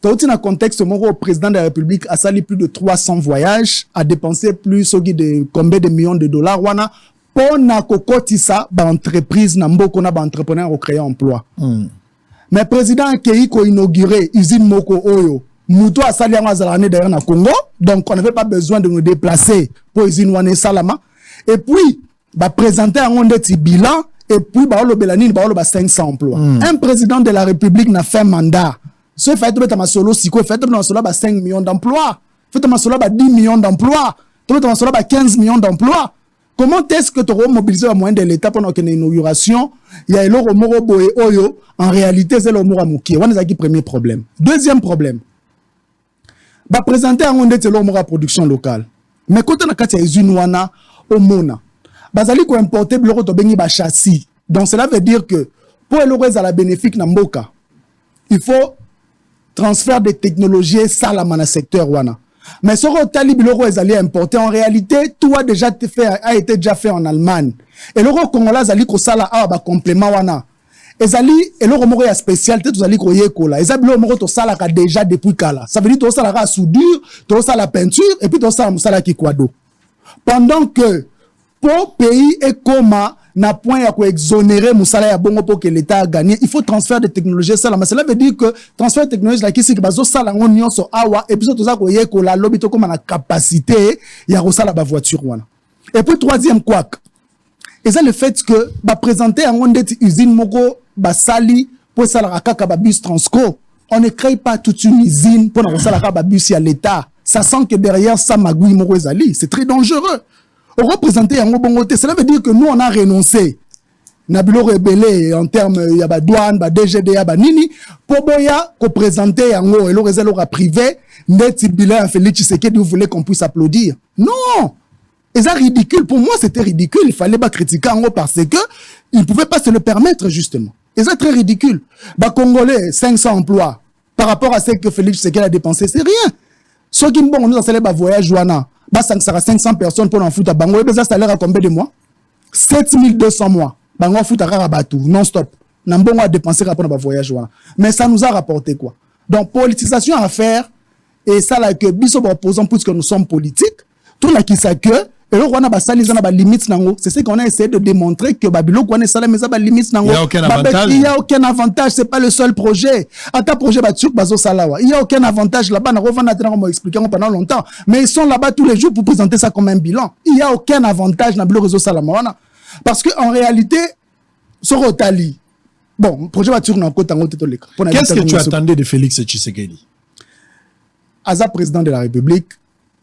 Touti na contexte moko au président de la République a sali plus de 300 voyages, a dépensé plus de combien de millions de dollars wana pour na kokotisa ba entreprise na mboko na ba entrepreneur au créer emploi. Mais président Akei ko inauguré usine moko oyo. Moutou a sali yango azalane d'ailleurs na Congo, donc on n'avait pas besoin de nous déplacer pour usine wana salama. Et puis ba présenter un ndeti bilan et puis ba lo belanine ba lo ba 500 emplois. Un président de la République n'a fait mandat. Ce fait de ma solo siko fait de solo ba 5 millions d'emplois. Fait de ma solo ba 10 millions d'emplois. Fait de ma solo ba 15 millions d'emplois. Comment est-ce que tu auras mobilisé au moyen de l'État pendant une inauguration? Il y a l'euro moro boé oyo. En réalité, c'est le moro mouki. On a qui premier problème. Deuxième problème. Ba présenter un ndeti l'euro moro production locale. Mais quand on a kati ya usine wana au mona. Bazali ko importer bloko to bengi ba châssis. Donc cela veut dire que pour l'euro à la bénéfique na mboka, il faut transfert de technologies salama na secteur wana. Mais ce que tali biloko ezali importer en réalité tout a déjà été déjà fait en Allemagne. Et l'euro congolais ezali ko sala a ba complément wana. Ezali eloko moko ya spécialité tozali ko yekola. Ezali biloko moko to sala ka déjà depuis kala. Ça veut dire to sala ka soudure, to sala peinture et puis to sala musala ki kwado. Pendant que pour pays et coma na point ya ko exonérer musala ya bongo pour que l'État a gagné, il faut transfert de technologie ça là. Mais cela veut dire que transfert de technologie la kisi que bazo sala ngo nyonso awa et puis to za ko yekola lobi to comme na capacité ya ko sala ba voiture wana. Et puis troisième quoi, et ça le fait que ba présenter en ndeti usine moko ba sali pour sala kaka ba bus Transco. On ne crée pas toute une usine pour na sala kaka ba bus ya l'État. Ça sent que derrière ça magui moko ezali, c'est très dangereux. On représenter yango bongote, cela veut dire que nous on a renoncé. Nabilo rebelle en termes ya ba douane, ba DGD ya ba nini pour boya ko présenter yango et le réseau privé net bilan Félix Tshisekedi vous voulez qu'on puisse applaudir. Non. Et ça ridicule pour moi, c'était ridicule, il fallait pas critiquer yango parce que il pouvait pas se le permettre justement. Et ça très ridicule. Ba Congolais 500 emplois par rapport à ce que Félix Tshisekedi a dépensé, c'est rien. Ceux qui bon nous a célébrer voyage wana. Bah, ça sera 500 personnes pour en foutre à Bango. Et ça salaire à combien de mois? 7200 mois. Bango fout à Rabatou, non-stop. N'ambon a dépensé pour un voyage. Mais ça nous a rapporté quoi? Donc, politisation à faire. Et ça, là, que biso opposant, puisque nous sommes politiques, tout là qui sait que, et là, on a des limites. C'est ce qu'on a essayé de démontrer que Babylone, on a des limites. Il n'y a aucun avantage. Il n'y a aucun avantage. C'est pas le seul projet. À ta projet, il n'y a aucun avantage là-bas. On m'a expliqué pendant longtemps. Mais ils sont là-bas tous les jours pour présenter ça comme un bilan. Il n'y a aucun avantage dans le réseau Salama. Parce qu'en réalité, ce Rotali, bon, projet va tourner en côté. Qu'est-ce que tu attendais de Félix Tshisekedi? Aza président de la République,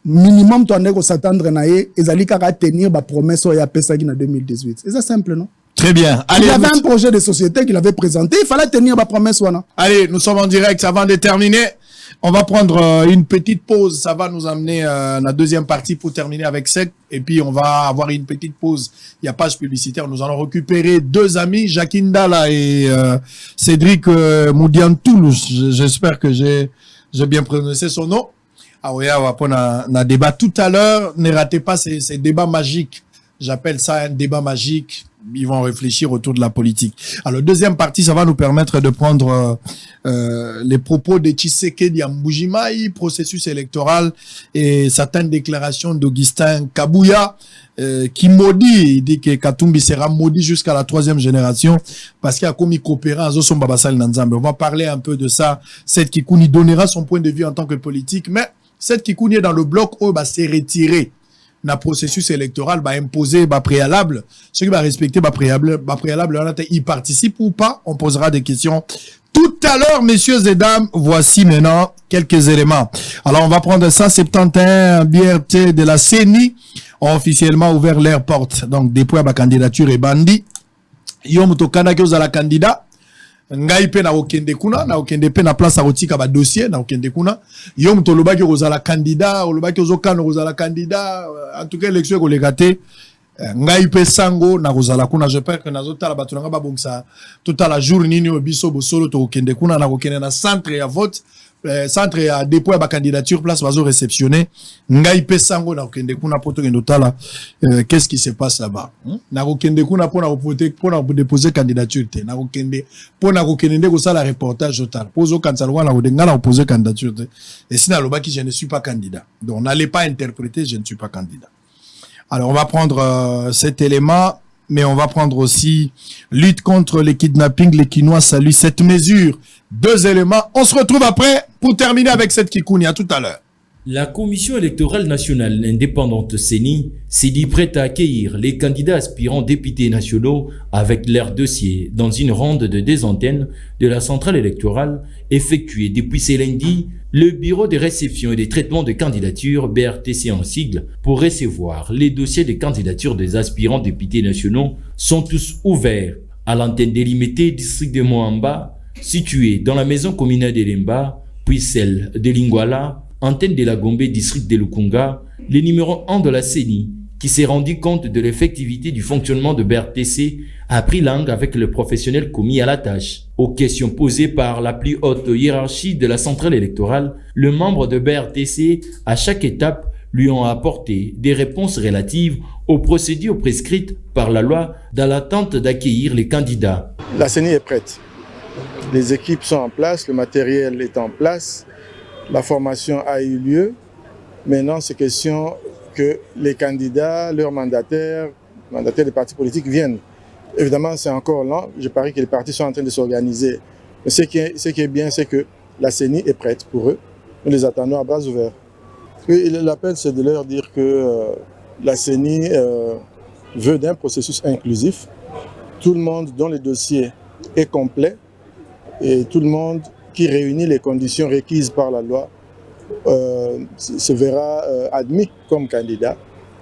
minimum tu en s'attendre naé et zali kaka tenir ba promesse ya pesaki na 2018. C'est ça simple non? Très bien. Allez, il y avait un projet de société qu'il avait présenté, il fallait tenir ba promesse wana. Allez, nous sommes en direct avant de terminer. On va prendre une petite pause, ça va nous amener à la deuxième partie pour terminer avec Sec et puis on va avoir une petite pause. Il y a page publicitaire, nous allons récupérer deux amis, Jacqueline Dala et Cédric Moudiantoul. J'espère que j'ai bien prononcé son nom. Ah oui, on va prendre un débat tout à l'heure. Ne ratez pas ces débats magiques. J'appelle ça un débat magique. Ils vont réfléchir autour de la politique. Alors, deuxième partie, ça va nous permettre de prendre les propos de Tshisekedi Mbujimayi, processus électoral et certaines déclarations d'Augustin Kabouya qui maudit, il dit que Katumbi sera maudit jusqu'à la 3e génération parce qu'il a commis coopérant à Zosom Babasal Nanzambe. On va parler un peu de ça. Cette Kikouni donnera son point de vue en tant que politique, mais cette Kikouni est dans le bloc où bah, s'est retiré dans le processus électoral, bah, imposer bah, préalable. Ceux qui va respecter bah, préalable, il participe ou pas? On posera des questions tout à l'heure, messieurs et dames. Voici maintenant quelques éléments. Alors, on va prendre ça. 71 BRT de la CENI ont officiellement ouvert leurs portes. Donc, depuis la candidature est bandit. Yom Tokana qui a la candidat. Ngai pe na okende kuna na okende pe na place a otika ba dossier na okende kuna yom toloba ki ozala candidat oloba ki ozokana ozala candidat en tout cas élection ko legate ngai pe sango na kozala kuna j'espère que nazotala bato nanga babongisa totala jour nini obiso bosolo to kende kuna na kokende na centre ya vote centre ya dépôt ya candidature place bazo réceptionner ngai pe sango na kokende kuna poto kende totala qu'est-ce qui se passe là-bas na kokende kuna pona voter pona déposer candidature te na kokende pona kokende ko sala reportage total pozo kansala wana ko denga na poser candidature te et sinon lobaki je ne suis pas candidat donc n'allez pas interpréter je ne suis pas candidat. Alors on va prendre cet élément, mais on va prendre aussi lutte contre les kidnappings. Les Kinois saluent cette mesure. 2 éléments. On se retrouve après pour terminer avec cette Kikouni. À tout à l'heure. La Commission électorale nationale indépendante CENI s'est dit prête à accueillir les candidats aspirants députés nationaux avec leur dossier dans une ronde de désantenne de la centrale électorale effectuée depuis ce lundi. Le bureau de réception et de traitement de candidatures, BRTC en sigle, pour recevoir les dossiers de candidature des aspirants députés nationaux sont tous ouverts à l'antenne délimitée district de Moamba, située dans la maison communale de Lemba, puis celle de Lingwala, antenne de la Gombe, district de Lukunga, le numéro 1 de la CENI, qui s'est rendu compte de l'effectivité du fonctionnement de BRTC, a pris langue avec le professionnel commis à la tâche. Aux questions posées par la plus haute hiérarchie de la centrale électorale, le membre de BRTC, à chaque étape, lui ont apporté des réponses relatives aux procédures prescrites par la loi dans l'attente d'accueillir les candidats. La CENI est prête. Les équipes sont en place, le matériel est en place, la formation a eu lieu. Maintenant, c'est question que les candidats, leurs mandataires des partis politiques viennent. Évidemment, c'est encore lent. Je parie que les partis sont en train de s'organiser. Mais ce qui est bien, c'est que la CENI est prête pour eux. Nous les attendons à bras ouverts. L'appel, c'est de leur dire que la CENI veut d'un processus inclusif. Tout le monde dont le dossier est complet et tout le monde qui réunit les conditions requises par la loi se verra admis comme candidat.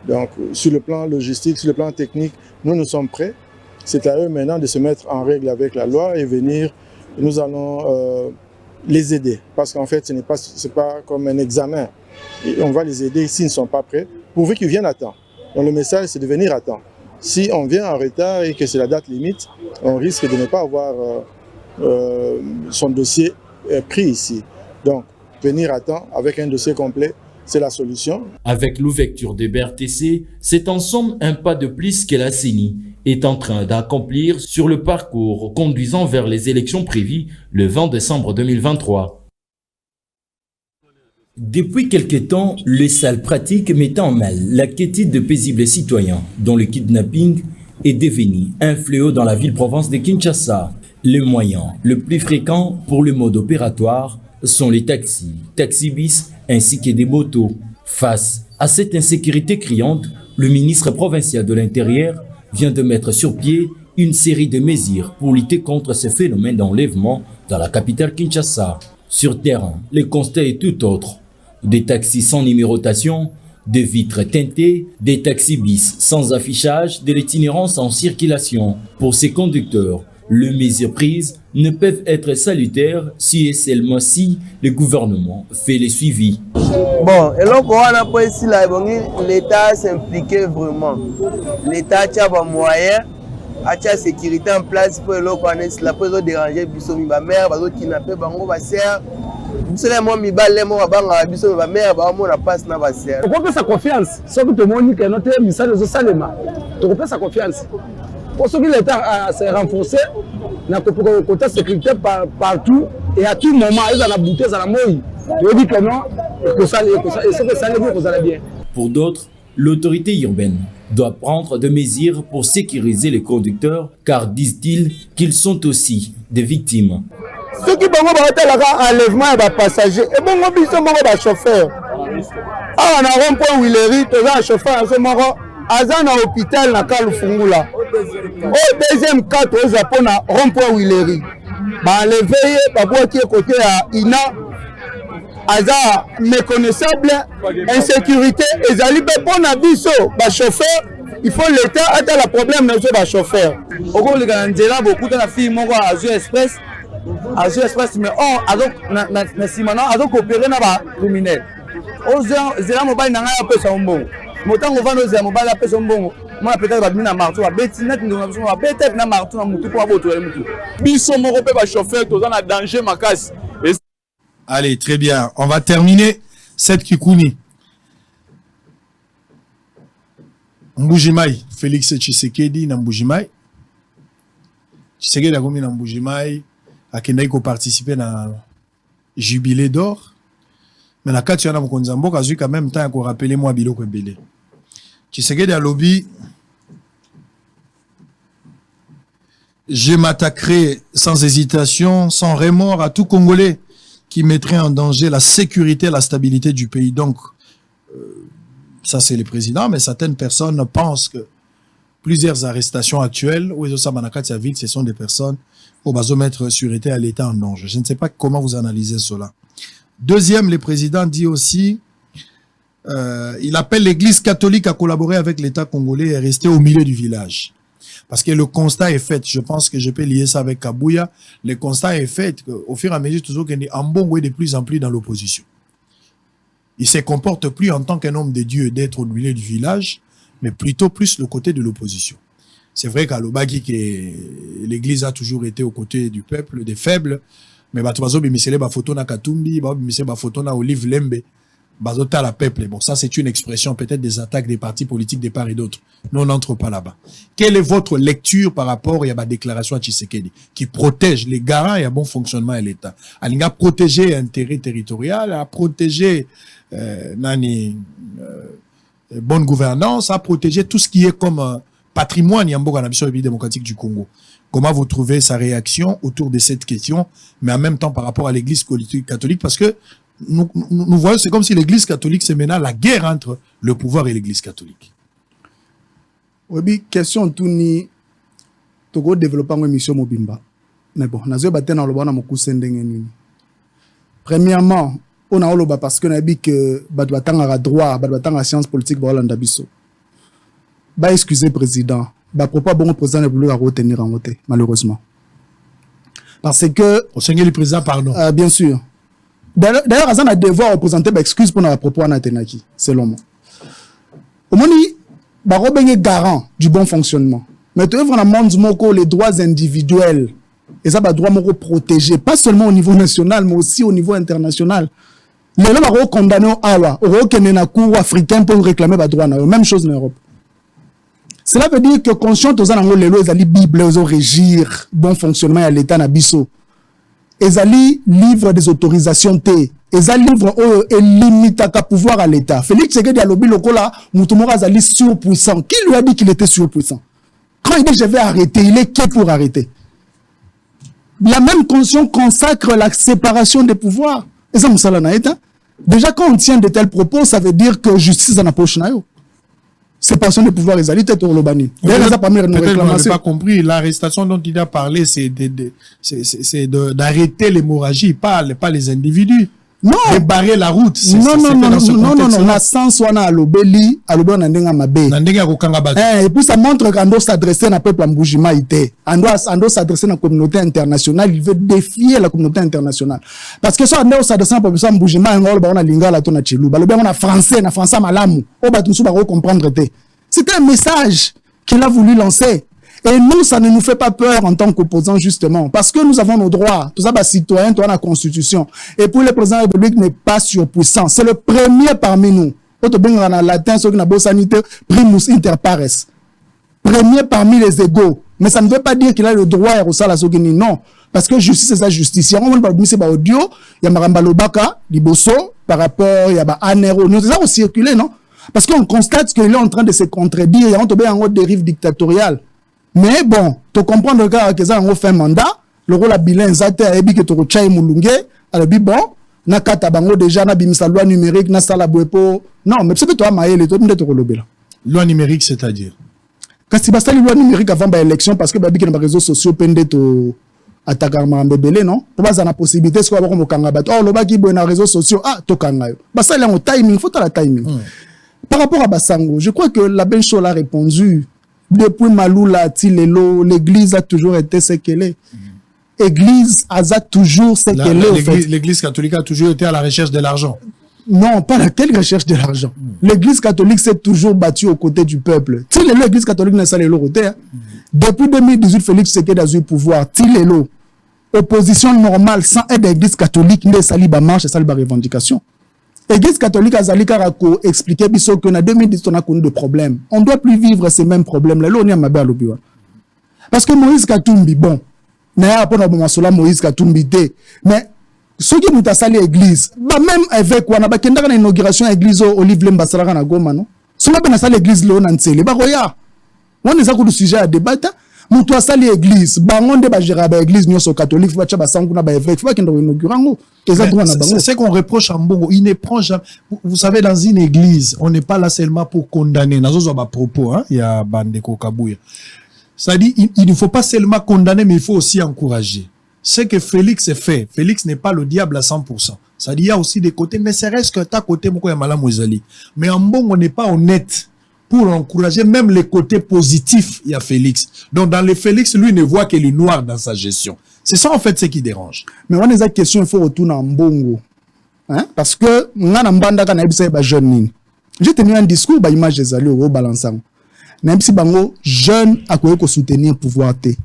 Donc, sur le plan logistique, sur le plan technique, nous sommes prêts. C'est à eux maintenant de se mettre en règle avec la loi et venir. Nous allons les aider. Parce qu'en fait, ce n'est pas comme un examen. Et on va les aider s'ils ne sont pas prêts, pourvu qu'ils viennent à temps. Donc, le message, c'est de venir à temps. Si on vient en retard et que c'est la date limite, on risque de ne pas avoir son dossier pris ici. Donc, venir à temps avec un dossier complet, c'est la solution. Avec l'ouverture des BRTC, c'est en somme un pas de plus que la CENI est en train d'accomplir sur le parcours conduisant vers les élections prévues le 20 décembre 2023. Depuis quelque temps, les sales pratiques mettent en mal la quiétude de paisibles citoyens, dont le kidnapping est devenu un fléau dans la ville-province de Kinshasa. Le moyen le plus fréquent pour le mode opératoire sont les taxis, taxibus ainsi que des motos. Face à cette insécurité criante, le ministre provincial de l'Intérieur vient de mettre sur pied une série de mesures pour lutter contre ce phénomène d'enlèvement dans la capitale Kinshasa. Sur terrain, le constat est tout autre. Des taxis sans numérotation, des vitres teintées, des taxibus sans affichage, de l'itinérance en circulation. Pour ces conducteurs, les mesures prises ne peuvent être salutaires si et seulement si le gouvernement fait le suivi. Bon, et là, pour ici, l'État s'impliquait vraiment. L'État a des moyens, a la sécurité en place pour la peut déranger, ma mère, kidnapper, ma sœur. On sa confiance. Si tout le monde dit que notre message est Salema, tu peux sa confiance. Pour ce que l'État s'est renforcé, na côté sécurité partout et à tout moment, ils ont la bouteille, ils ont la mouille. Tu dis que non, que ça allait bien. Pour d'autres, l'autorité urbaine doit prendre des mesures pour sécuriser les conducteurs, car disent-ils qu'ils sont aussi des victimes. Ceux qui ont enlèvement des passagers, et bon, ils sont des chauffeurs. Ah, on a rond-point Willery, tu as un chauffeur, à ce moment, à l'hôpital, na Kalufungula. Au deuxième cas, au Japon, na rond-point Willery. Bah, enlevé, bah, qui est côté à Ina, Aza méconnaissable, insécurité, et Zalibé pour Nabiso, bah, chauffeur, il faut l'État a le problème de ce chauffeur. Au cours de la beaucoup de la fille, mon gars, Azure Express, mais on a coopéré dans les criminels. Aux gens, mobile n'a pas peu ça bon. Motan on va nos amis ba la personne bongo. Moi peut-être ba bina marteau ba beti net ndo na ba beti na marteau na mutu ko aboto le mutu. Biso moko pe ba chauffeur to na danger makasi. Allez, très bien. On va terminer cette Kikuni. Mbujimai, Félix Tshisekedi na Mbujimai. Tshisekedi a commis na Mbujimai, a Kendai ko participer na Jubilé d'or. Mais la carte, il y en a beaucoup de quand même temps qu'on rappelle moi Bilo Kwembele. Tshisekedi a lobby. Je m'attaquerai sans hésitation, sans remords à tout Congolais qui mettrait en danger la sécurité et la stabilité du pays. Donc, ça c'est le président, mais certaines personnes pensent que plusieurs arrestations actuelles, où ce sont des personnes qui vont mettre sécurité à l'État en danger. Je ne sais pas comment vous analysez cela. Deuxième, le président dit aussi, il appelle l'Église catholique à collaborer avec l'État congolais et rester au milieu du village. Parce que le constat est fait, je pense que je peux lier ça avec Kabouya, le constat est fait qu'au fur et à mesure, toujours qu'il est en bon est de plus en plus dans l'opposition. Il ne se comporte plus en tant qu'un homme de Dieu d'être au milieu du village, mais plutôt plus le côté de l'opposition. C'est vrai qu'à l'Obagi, l'Église a toujours été aux côtés du peuple, des faibles, mais Batubazo bimisele ba photo na Katumbi, ba bimisele ba photo na Olive Lembe, bazota la peuple. Bon, ça c'est une expression peut-être des attaques des partis politiques de part et d'autre. Nous on n'entre pas là-bas. Quelle est votre lecture par rapport à la déclaration à Tshisekedi qui protège les garants et un bon fonctionnement de l'État? Elle a protégé l'intérêt territorial, a protégé bonne gouvernance, a protégé tout ce qui est comme patrimoine Yamboka na République démocratique du Congo. Comment vous trouvez sa réaction autour de cette question, mais en même temps par rapport à l'Église catholique, parce que nous voyons, c'est comme si l'Église catholique se menait à la guerre entre le pouvoir et l'Église catholique. Oui, question tout ni Togo développement une mission mobimba. Mais bon, nazo batena lobana mokusse ndenge nini. Premièrement, on a oloba parce que na bi que batanga droit, batanga science politique ba Hollande biso. Ba excusez président. Bah, pourquoi bon président ne peut pas retenir en vote, malheureusement. Parce que... Au Seigneur le président, pardon. Bien sûr. D'ailleurs, on a devoir représenter l'excuse pour notre propos en Atenaki, selon moi. Au moment où, bah, on est garant du bon fonctionnement. Mais tu vois, vraiment, les droits individuels, et ça, bah, droit protégés, pas seulement au niveau national, mais aussi au niveau international. Les gens sont condamnés à Awa, au cour africain pour réclamer les droits. Même chose en Europe. Cela veut dire que conscient aux gens les lois les bibles aux régir bon fonctionnement à l'état nabiso. Ils allaient livre des autorisations T. Ils allaient livre et limite à pouvoir à l'état. Félix Tshisekedi a lobby lokola mutumora zali surpuissant. Qui lui a dit qu'il était surpuissant? Quand il dit je vais arrêter, il est qui pour arrêter? La même conscience consacre la séparation des pouvoirs. Et ça déjà quand on tient de tels propos, ça veut dire que justice en approche nayo. Séparation des pouvoirs, ils allaient être au Lobani. Peut-être que vous n'avez pas compris. L'arrestation dont il a parlé, c'est d'arrêter l'hémorragie, pas les individus. Non. De barrer la route. Non. La sens wana alobeli, alobeli na ndenga mabe. Na ndenga kokanga bato. Et puis ça montre qu'on doit s'adresser à peuple Mbujima ité. On doit s'adresser à la communauté internationale. Il veut défier la communauté internationale. Parce que ça, on doit s'adresser à peuple Mbujima, on doit lingala to na chilou. Ba on a français malamu. On va tous comprendre té. C'était un message qu'il a voulu lancer. Et nous, ça ne nous fait pas peur en tant qu'opposants, justement. Parce que nous avons nos droits. Tout ça, bah, citoyens, toi, la Constitution. Et pour le président de la République n'est pas surpuissant. C'est le premier parmi nous. Autre bien, en latin, ce qui n'a pas sanité, primus inter pares. Premier parmi les égaux. Mais ça ne veut pas dire qu'il a le droit à Rosala Sogini. Non. Parce que justice, c'est ça, justice. On va pas audio. Il y a Maramba Lobaka, Liboso, par rapport, il y a Anero. Nous, ça, on circulé, non? Parce qu'on constate qu'il est en train de se contredire. Il y a une dérive dictatoriale. Mais bon, tu comprends que ça a fait un mandat, le rôle à bilan exact et que tu retiens Moulungue, alors bon, na kata bango déjà na bimisa loi numérique na sala boepo. Non, mais c'est toi maël toi peut-être relobela. Loi numérique c'est-à-dire quand c'est pas loi numérique avant l'élection parce que babi que les réseaux sociaux pendent to attaquer mbebele non? Pour pas la possibilité ce qu'on va comme kanga bato. Oh le baki bo na réseaux sociaux to kanga yo. Ba ça là au timing, faut la timing. Par rapport à Basango, je crois que la Bencho a répondu. Depuis Maloula, Tilelo, l'église a toujours été ce qu'elle est. L'église a toujours ce qu'elle est. L'église catholique a toujours été à la recherche de l'argent. Non, pas laquelle recherche de l'argent. L'église catholique s'est toujours battue aux côtés du peuple. L'église catholique n'est pas le côté. Depuis 2018, Félix Tshisekedi a eu le pouvoir. Opposition normale sans aide de l'église catholique, n'est pas marche et pas revendication. L'église catholique a expliqué que en 2010, on a connu des problèmes. On ne doit plus vivre ces mêmes problèmes. Là, on est à ma belle. Parce que Moïse Katumbi, bon, Moïse Katumbi, mais ceux qui ont installé l'église, même avec quoi, on a une inauguration à l'église Olive Lembasara na Goma, non? Si on a installé l'église, là, on a installé. On a un sujet à débattre. Nous avons installé l'église. On a géré l'église catholique. C'est ce qu'on reproche à Mbongo. Il ne prend jamais. Vous savez, dans une église, on n'est pas là seulement pour condamner. Dans un propos, il y a Bandeko Kabouya. C'est-à-dire, il ne faut pas seulement condamner, mais il faut aussi encourager. Ce que Félix fait, Félix n'est pas le diable à 100%. C'est-à-dire, il y a aussi des côtés, ne serait-ce que ta côté, mais en bon, on n'est pas honnête pour encourager même les côtés positifs, il y a Félix. Donc, dans les Félix, lui ne voit que le noir dans sa gestion. C'est ça, en fait, ce qui dérange. Mais on a des questions, il faut retourner en Bongo. Hein? Parce que, j'ai tenu un discours, image des alliés au balançant. Même si bango jeune a quoi soutenir le pouvoir té.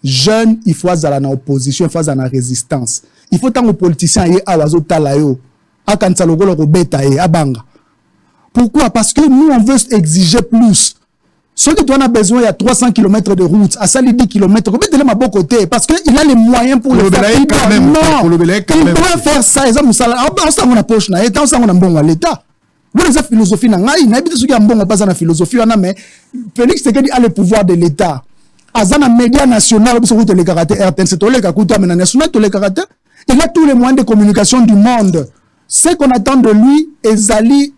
Jeune, il faut aller en opposition, il faut aller en résistance. Il faut tant aux politiciens y a wazo talayo, a kansalogo lo beta y a banga. Pourquoi? Parce que nous on veut exiger plus. Ceux qui on a besoin il y a 300 km de route, à ça les 10 km, mettez-le à bon côté parce que il a les moyens pour le faire. Il doit faire ça, ils ont ça on a poche na état, on a bon à l'état. Vous avez philosophie na ngai, na bitu suki mbongo pas na philosophie wana mais Félix Tshisekedi a le pouvoir de l'état. Azana média national biso ko le caractère RTN c'est toleka kuta mais national toleka caractère. Il a tous les moyens de communication du monde. Ce qu'on attend de lui ezali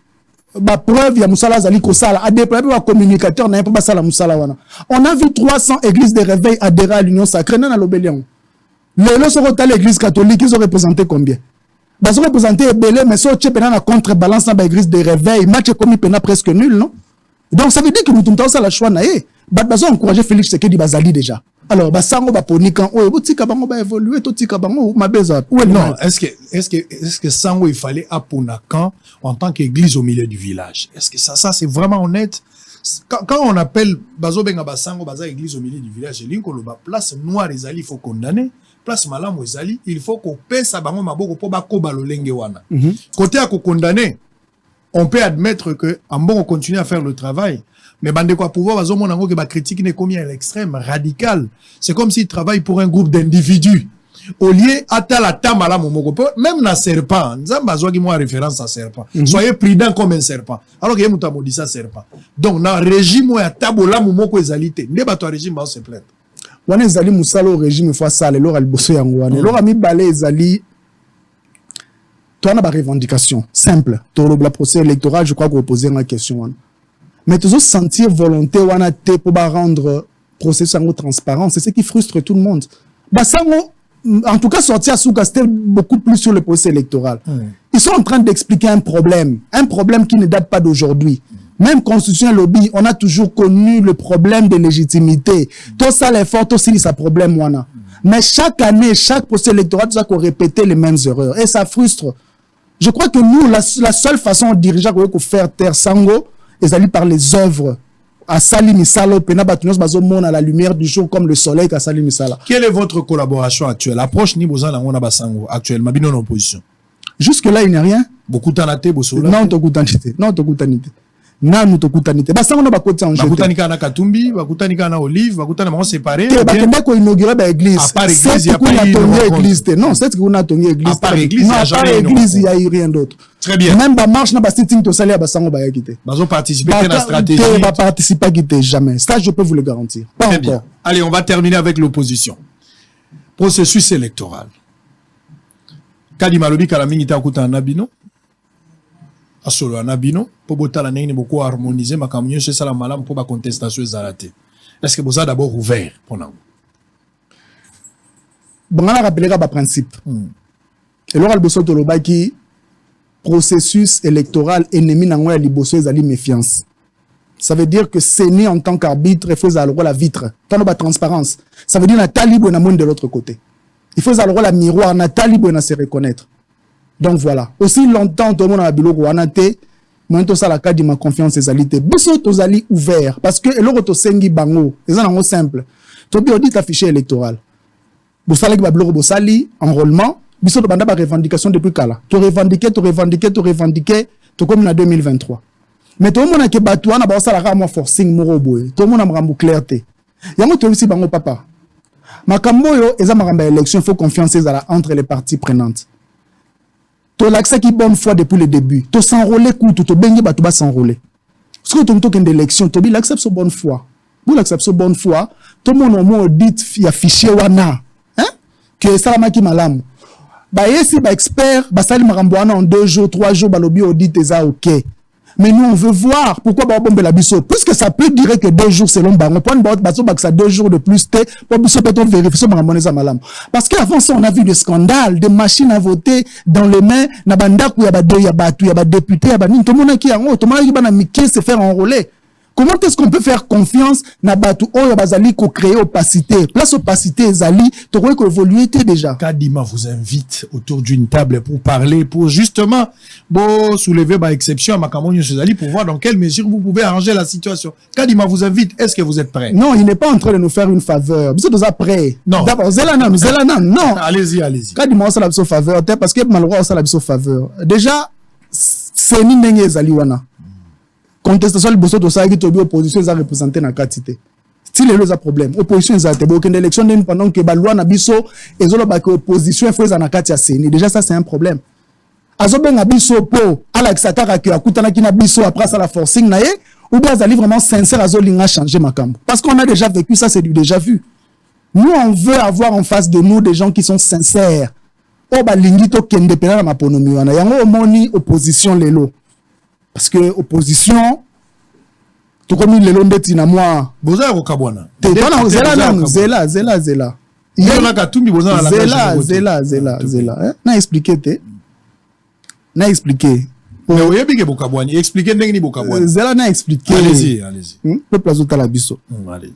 ba preuve ya musala zali ko sala a déployer ba communicateur na pas sala musala wana. On a vu 300 églises de réveil adhérer à l'Union sacrée na l'Obélion. Les lots sont à l'église catholique, ils ont représenté combien? Ils ont représenté Belé, mais ça, tu as contrebalance dans l'église de réveil. Match comme il est presque nul, non? Donc, ça veut dire que nous avons ça la choix. Ils ont encouragé Félix Tshisekedi Bazali déjà. Alors, Basango Baponikan, Tika Bango va évoluer, Tika Bango, ma beza. Non, est-ce que Sango, il fallait Aponakan en tant qu'église au milieu du village? Est-ce que ça c'est vraiment honnête? Quand on appelle Bazo Benga Basango, Baza église au milieu du village, place noire, il faut condamner. Place malamu ezali, il faut qu'on pèse à bango maboko pour bakoba lolenge wana. Côté à condamner, on peut admettre que en bon on continue à faire le travail, mais bande quoi pouvoir bazo monango que ba critique n'est commis à l'extrême radical. C'est comme s'il travaille pour un groupe d'individus. Au lieu ata la tama la momoko même na serpent, nzamba zo ki mo référence à serpent. Soyez prudent comme un serpent. Alors que yemuta modi ça serpent. Donc na régime ya tabola momoko ezalité. Ne ba to régime ba se plaindre. Wana ezali musala au régime fois ça le lora liboso yango wana lora mi balé ezali toi na ba revendication simple to le procès électoral je crois qu'on poser une question wana mais toujours sentir volonté wana te pour ba rendre processus en transparent c'est ce qui frustre tout le monde basango en tout cas sortir à Souka c'était beaucoup plus sur le procès électoral ils sont en train d'expliquer un problème qui ne date pas d'aujourd'hui. Même constitution lobby, on a toujours connu le problème de légitimité. Tout ça, l'effort, tout ça, c'est un problème, wana. Mais chaque année, chaque procès électoral, tout ça, qu'on répétait les mêmes erreurs. Et ça frustre. Je crois que nous, la seule façon de diriger, qu'on faire taire Sango, c'est d'aller par les œuvres. À Sali Misalo, Pena Batunos, Bazomon, à la lumière du jour, comme le soleil, à Sali Misala. Quelle est votre collaboration actuelle? L'approche ni Bozan, la Mona Basango, actuellement, bien en opposition. Jusque-là, il n'y a rien. Beaucoup d'anate, Bossola. Non, t'as non, nanu tokutanite basanga na bakoti en jeu bakutanika na Katumbi bakutanika na Olive bakutana bango séparé bakenda ko inaugurer ba église à part église il y a pas église non c'est que on a tonné église à part église il y a rien d'autre très bien même ba marche na ba sitting to saler basango ba yakité bazo participer à la stratégie ba participer quitter jamais ça je peux vous le garantir pas très encore bien. Allez on va terminer avec l'opposition processus électoral Kadi Malobi Kalamini ta kuta nabino asolo anabino pour botala nene beaucoup harmoniser makamyo chez sala malam pour ba contestation zalaté est-ce que vous avez d'abord ouvert pour nous bon on a rappelé ba principe et l'oral bosso to lobaki processus électoral ennemi nango ya liboso ezali méfiance ça veut dire que c'est né en tant qu'arbitre il faut avoir la vitre tant ba transparence ça veut dire na talibo na monde de l'autre côté il faut avoir la miroir na talibo na se reconnaître Donc voilà. Aussi longtemps, tout le monde a biloko wanate. Moi, tout ça, la carte de ma confiance, c'estalité. Biso, tous ali ouvert. Parce que, l'autre, to sengi bango. C'est un simple. Tu peux dire fichier électoral. Bosali, babloko, bosali, enrôlement. Biso, to banda ba revendication depuis kala. Tu revendiquer, tu comme en 2023. Mais tout le monde a que batouana, ba ça la moi forcing moro boy. Tout le monde a mrambu clarté. Yango to aussi bango papa. Makambo yo, eza maramba élection, faut confiance entre les parties prenantes. To l'accès qui bonne foi depuis le début. To s'enrôler coutu, to bengi ba to ba s'enrôler. Ce que to une élection, to bi l'accepte so bonne foi. Vous l'accepte so bonne foi, tout le monde au moins dit il y a fichier wana. Hein? Que ça la qui malamu. Ba yesi ba expert, ba sali marambo wana en 2 jours, 3 jours ba lobi audit eza OK. Mais nous, on veut voir pourquoi Babombe la biso. Puisque ça peut dire que 2 jours selon Bango. Point de ça 2 jours de plus, pour biso peut-on vérifier ce malam. Parce qu'avant ça, on a vu des scandales, des machines à voter dans les mains, na bandaku, yaba député, yaba tout le monde qui a tout le monde qui a miqué se faire enrôler. Comment est-ce qu'on peut faire confiance na batu oyo bazali ko créer opacité? Place opacité zali, tu crois que évoluer déjà. Kadima vous invite autour d'une table pour parler, pour justement soulever ma exception à Makamonio Zali pour voir dans quelle mesure vous pouvez arranger la situation. Kadima vous invite, est-ce que vous êtes prêt? Non, il n'est pas en train de nous faire une faveur. Vous êtes prêts? Non. D'abord, Zélanam, non. Allez-y. Kadima on s'en faveur, parce que malheureusement on s'en faveur. Déjà, c'est ni nenge zali wana. Contestation liboso to ça qui tobi opposition za représenter na quantité. Style les problème. Opposition za te bo kende élection pendant que ba loi na biso ezolo ba que opposition feza na kati ya CENI. Déjà ça c'est un problème. Azobe na biso po ala kisakaka ke akutana kina biso après ça la forcing na ye ou bien azali vraiment sincère azolinga changer makambo. Parce qu'on a déjà vécu ça, c'est du déjà vu. Nous on veut avoir en face de nous des gens qui sont sincères. O ba lingi to kende pena na maponomi wana. Yango omoni opposition lelo. Parce que opposition, tout comme il est l'onde tina moi. Boza ko kabwana. Zela. Yona katumbi boza na la Zela. Na expliquer te. Na expliquer. Mais oyebi ke bokabwani, expliquer ndenge ni bokabwani. Zela na expliquer. Allez-y. Peuple azota la biso. Allez.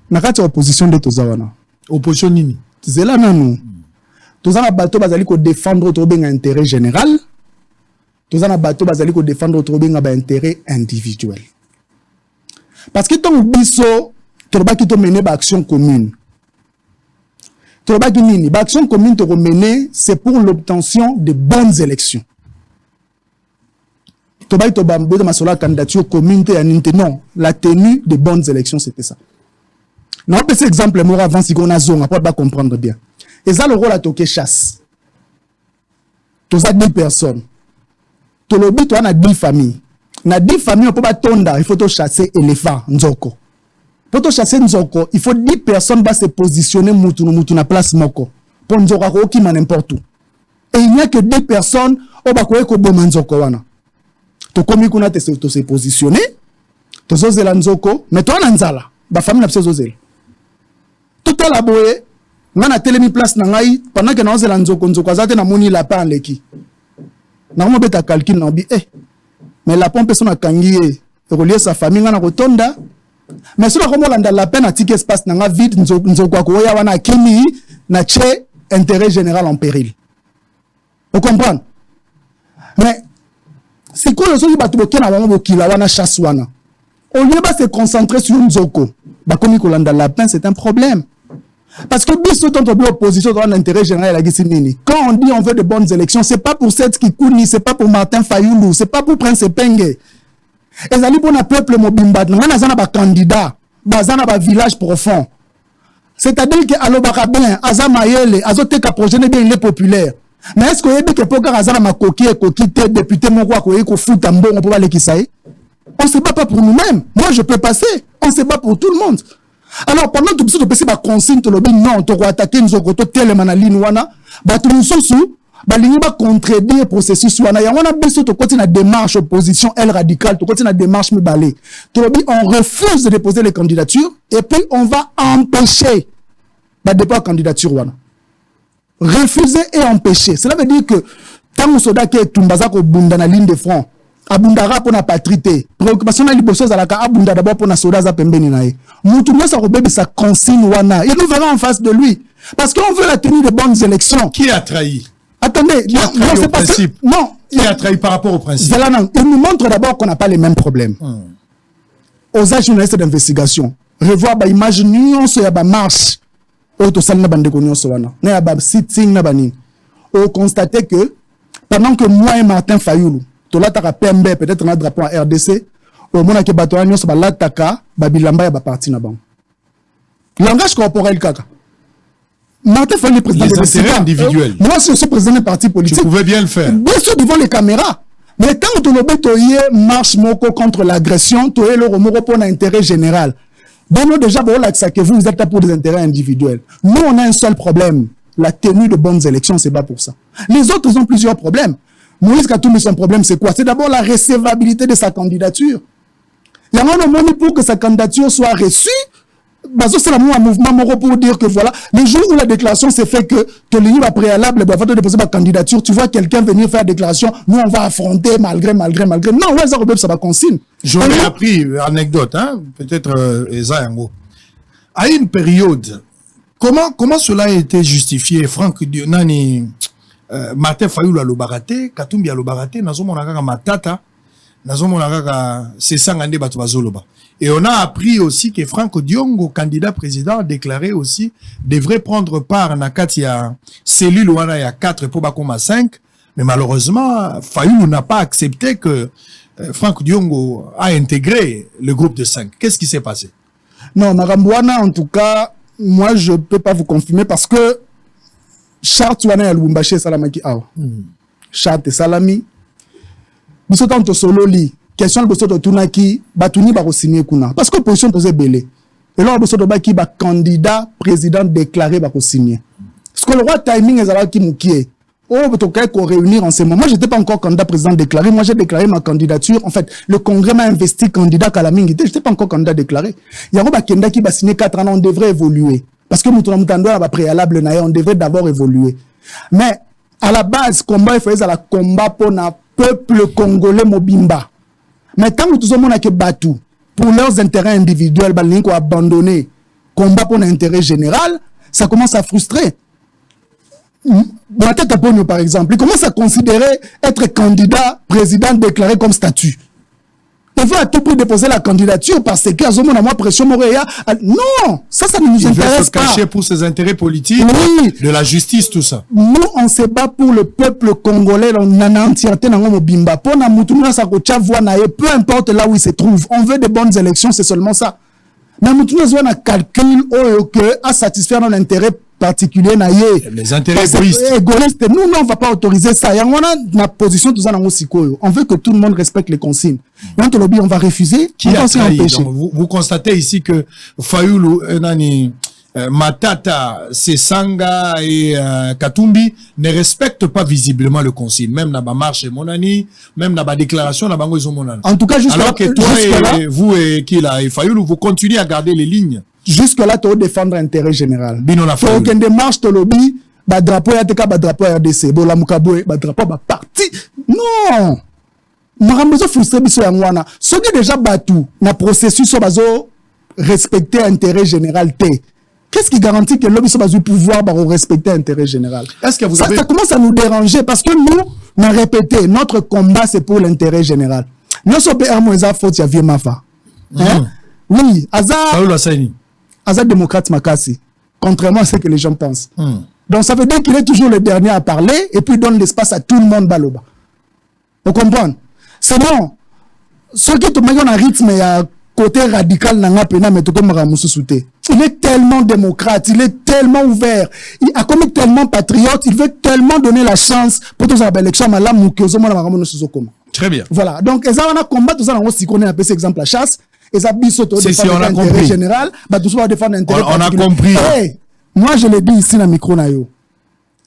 Na kati opposition de tozawana. Opposition nini? Zela nanu. Tozana bato bazali ko défendre to benga intérêt général. Tozana bato bazali ko défendre to benga ba intérêt individuel. Parce que ton biso troba ki to mener ba action commune. Troba ki nini ba action commune to mener c'est pour l'obtention de bonnes élections. Troba to bambo de masola candidature commune te aninte non, la tenue de bonnes élections c'était ça. Non, c'est exemple moi avant si on a zone pour pas comprendre bien. Et ça le rôle à toquer chasse. Tous ça 10 personnes. Tout le but, on a 10 familles. Na 10 familles, on peut pas tonda, il faut chasser éléphant, nzoko. Pour te chasser nzoko, il faut 10 personnes va se positionner moutou na place moko. Pour nzoko qui m'a n'importe où. Et il n'y a que 10 personnes, on va quoi ko boma nzoko wana. To komi kuna te se positionner, to zozela nzoko, mais toi na nzala, ba famille na zozela. Tout à la boye, ngana telemi place na ngai, pendant que na zozela nzoko azate na moni lapin leki. Normalement, beta calcul na bi mais la pompe son akangi relier sa famille ngana kotonda mais sur comme landa la peine à ticket espace na vide nzoko ko ya wana kimi na che intérêt général en péril. Vous comprenez? Mais c'est quoi le soki batu bokena bango bokila wana chasse wana au lieu de se concentrer sur nzoko ba komi ko landa la peine c'est un problème. Parce que biso tant opposition dans l'intérêt général la gisimini. Quand on dit on veut de bonnes élections, c'est pas pour cette qui couni, c'est pas pour Martin Fayoulou, c'est pas pour Prince Penge. Et ça dit pour un peuple mobimba, on a ba candidat, bazana ba village profond. C'est-à-dire que allo barabin, azamayele, azote ka projet bien il est populaire. Mais est-ce que yebe que pour azana ma coquille coquille député mon roi ko fout en bon on peut pas les kisaï? On se bat pas pour nous-mêmes. Moi je peux passer, on se bat pour tout le monde. Alors pendant tout ce que ba consigne to lobi non to attaquer nzoko to tellement na ligne wana ba tout mususu ba lingi ba contredire processus wana ya wana biso to continue na démarche opposition elle radicale to continue na démarche mi balé to lobi on refuse de déposer les candidatures et puis on va empêcher ba dépôt candidature wana refuser et empêcher cela veut dire que tant soda ke tumbaza ko bunda na ligne de front abundara pour na patrité préoccupation na liboso zalaka abunda d'abord pour na soda za pembeni na ye mutu nyasa ko bebe sa consigne wana et nous verrons en face de lui parce qu'on veut la tenue de bonnes élections. Qui a trahi? Attendez, Qui a trahi au principe. Non. Qui a trahi par rapport au principe. Il nous montre d'abord qu'on n'a pas les mêmes problèmes. Aux journalistes d'investigation, revoir bah image nyonso ya ba marche au to salna bande ko nyonso wana. Na ya ba sitting na bani. On constatait que pendant que moi et Martin Fayoulou, to la taka PMB peut-être na drapeau à RDC, au mona ke bato nyonso ba la taka ba bilamba ya ba parti na bango. Langage corporel kaka. Martin Fayoulou, président des intérêts individuels. Moi, je suis président d'un parti politique. Tu pouvais bien le faire. Bien sûr, devant les caméras. Mais quand tu le marche moko contre l'agression, tu es le remoro pour l'intérêt général. Bon, déjà, que vous êtes là pour des intérêts individuels. Nous, on a un seul problème. La tenue de bonnes élections, c'est pas pour ça. Les autres, ils ont plusieurs problèmes. Moïse Katumbi, son problème, c'est quoi? C'est d'abord la recevabilité de sa candidature. Il y a un moment pour que sa candidature soit reçue. C'est un mouvement pour dire que voilà, le jour où la déclaration s'est fait que tu ligne préalable, avant de déposer ma candidature, tu vois quelqu'un venir faire la déclaration, nous on va affronter malgré. Non, ouais, ça va consigne. J'aurais appris anecdote, hein, peut-être Ezayango. À une période, comment cela a été justifié? Franck Nani, Martin Fayoulou a l'obarate, Katumbi a l'obarate, Nazomonaka Matata, Nazomonaka Sesangande Batubazoloba. Et on a appris aussi que Franck Diongo, candidat président, a déclaré aussi, devrait prendre part à Nakatia cellule où il y a 4 pour Bakoma 5. Mais malheureusement, Fayoulou n'a pas accepté que Franck Diongo a intégré le groupe de 5. Qu'est-ce qui s'est passé? Non, Marambouana, en tout cas, moi, je ne peux pas vous confirmer parce que charte wana ya Lubumbashi Salamaki awa. Charte Salami. Bisotan to solo li. Question de Bosso Tunaki, Batuni va signer Kuna. Parce que position posée belé. Et là, Bosso Baki va candidat président déclaré va signer. Parce que le roi timing est à qui moukié. Oh, qu'on réunir en ce moment. Moi, j'étais pas encore candidat président déclaré. Moi, j'ai déclaré ma candidature. En fait, le congrès m'a investi candidat Kalaming. J'étais pas encore candidat déclaré. Il y a un Kenda qui va signer 4 ans. On devrait évoluer. Parce que Moutouna Moutando va préalable, on devrait d'abord évoluer. Mais, à la base, combat, il fallait à la combat pour le peuple congolais Mobimba. Mais quand nous avons que Batu, pour leurs intérêts individuels, ils ont abandonné le combat pour l'intérêt général, ça commence à frustrer. Par exemple, il commence à considérer être candidat président déclaré comme statut. Il veut à tout prix déposer la candidature parce que a moins pression Moréa. Non, ça ne nous intéresse pas. Il veut se cacher pour ses intérêts politiques, oui. De la justice, tout ça. Nous, on se bat pour le peuple congolais dans l'entièreté dans le Bimba. Pour peu importe là où il se trouve. On veut de bonnes élections, c'est seulement ça. Mais nous avons un calcul à satisfaire nos intérêts particuliers. Les intérêts égoïstes. Nous, on ne va pas autoriser ça. Il y a une position, on veut que tout le monde respecte les consignes. On va refuser. Qui a trahi? Donc, vous constatez ici que Fayoulou, Matata, Sesanga et Katumbi ne respectent pas visiblement le consigne. Même dans la marche et Monani, même dans la déclaration, ils ont Monani. En tout cas, alors que toi et vous et Kila et Fayoulou, vous continuez à garder les lignes. Jusque-là, tu vas défendre l'intérêt général. Bino la Fayoulou. Tu as une démarche, tu lobby, drapeau, drapeau RDC, drapeau, parti. Non! Marambezo frustré biso yangwana. Soki déjà batu, na processus so bazo respecter l'intérêt général T. Qu'est-ce qui garantit que l'homme va pouvoir respecter l'intérêt général? Est-ce que vous ça commence à nous déranger parce que nous, on a répété, notre combat c'est pour l'intérêt général. Nous sommes PRMOESA faute ya vie mafa. Oui, Aza démocrate Makassi, contrairement à ce que les gens pensent. Donc ça veut dire qu'il est toujours le dernier à parler et puis donne l'espace à tout le monde baloba. Vous comprenez? C'est bon. Ce qui te met en rythme et à côté radical n'a pas mais il est tellement démocrate, il est tellement ouvert, il a commis tellement patriote, il veut tellement donner la chance pour tous les élections. Très bien. Voilà. Donc, ils ont un combat, tous on si connaît un peu cet exemple la chasse, et ça bise autour de l'intérêt général, bah tout ça défendre l'intérêt. On a compris. Hey, moi je l'ai dit ici dans le micro nayo.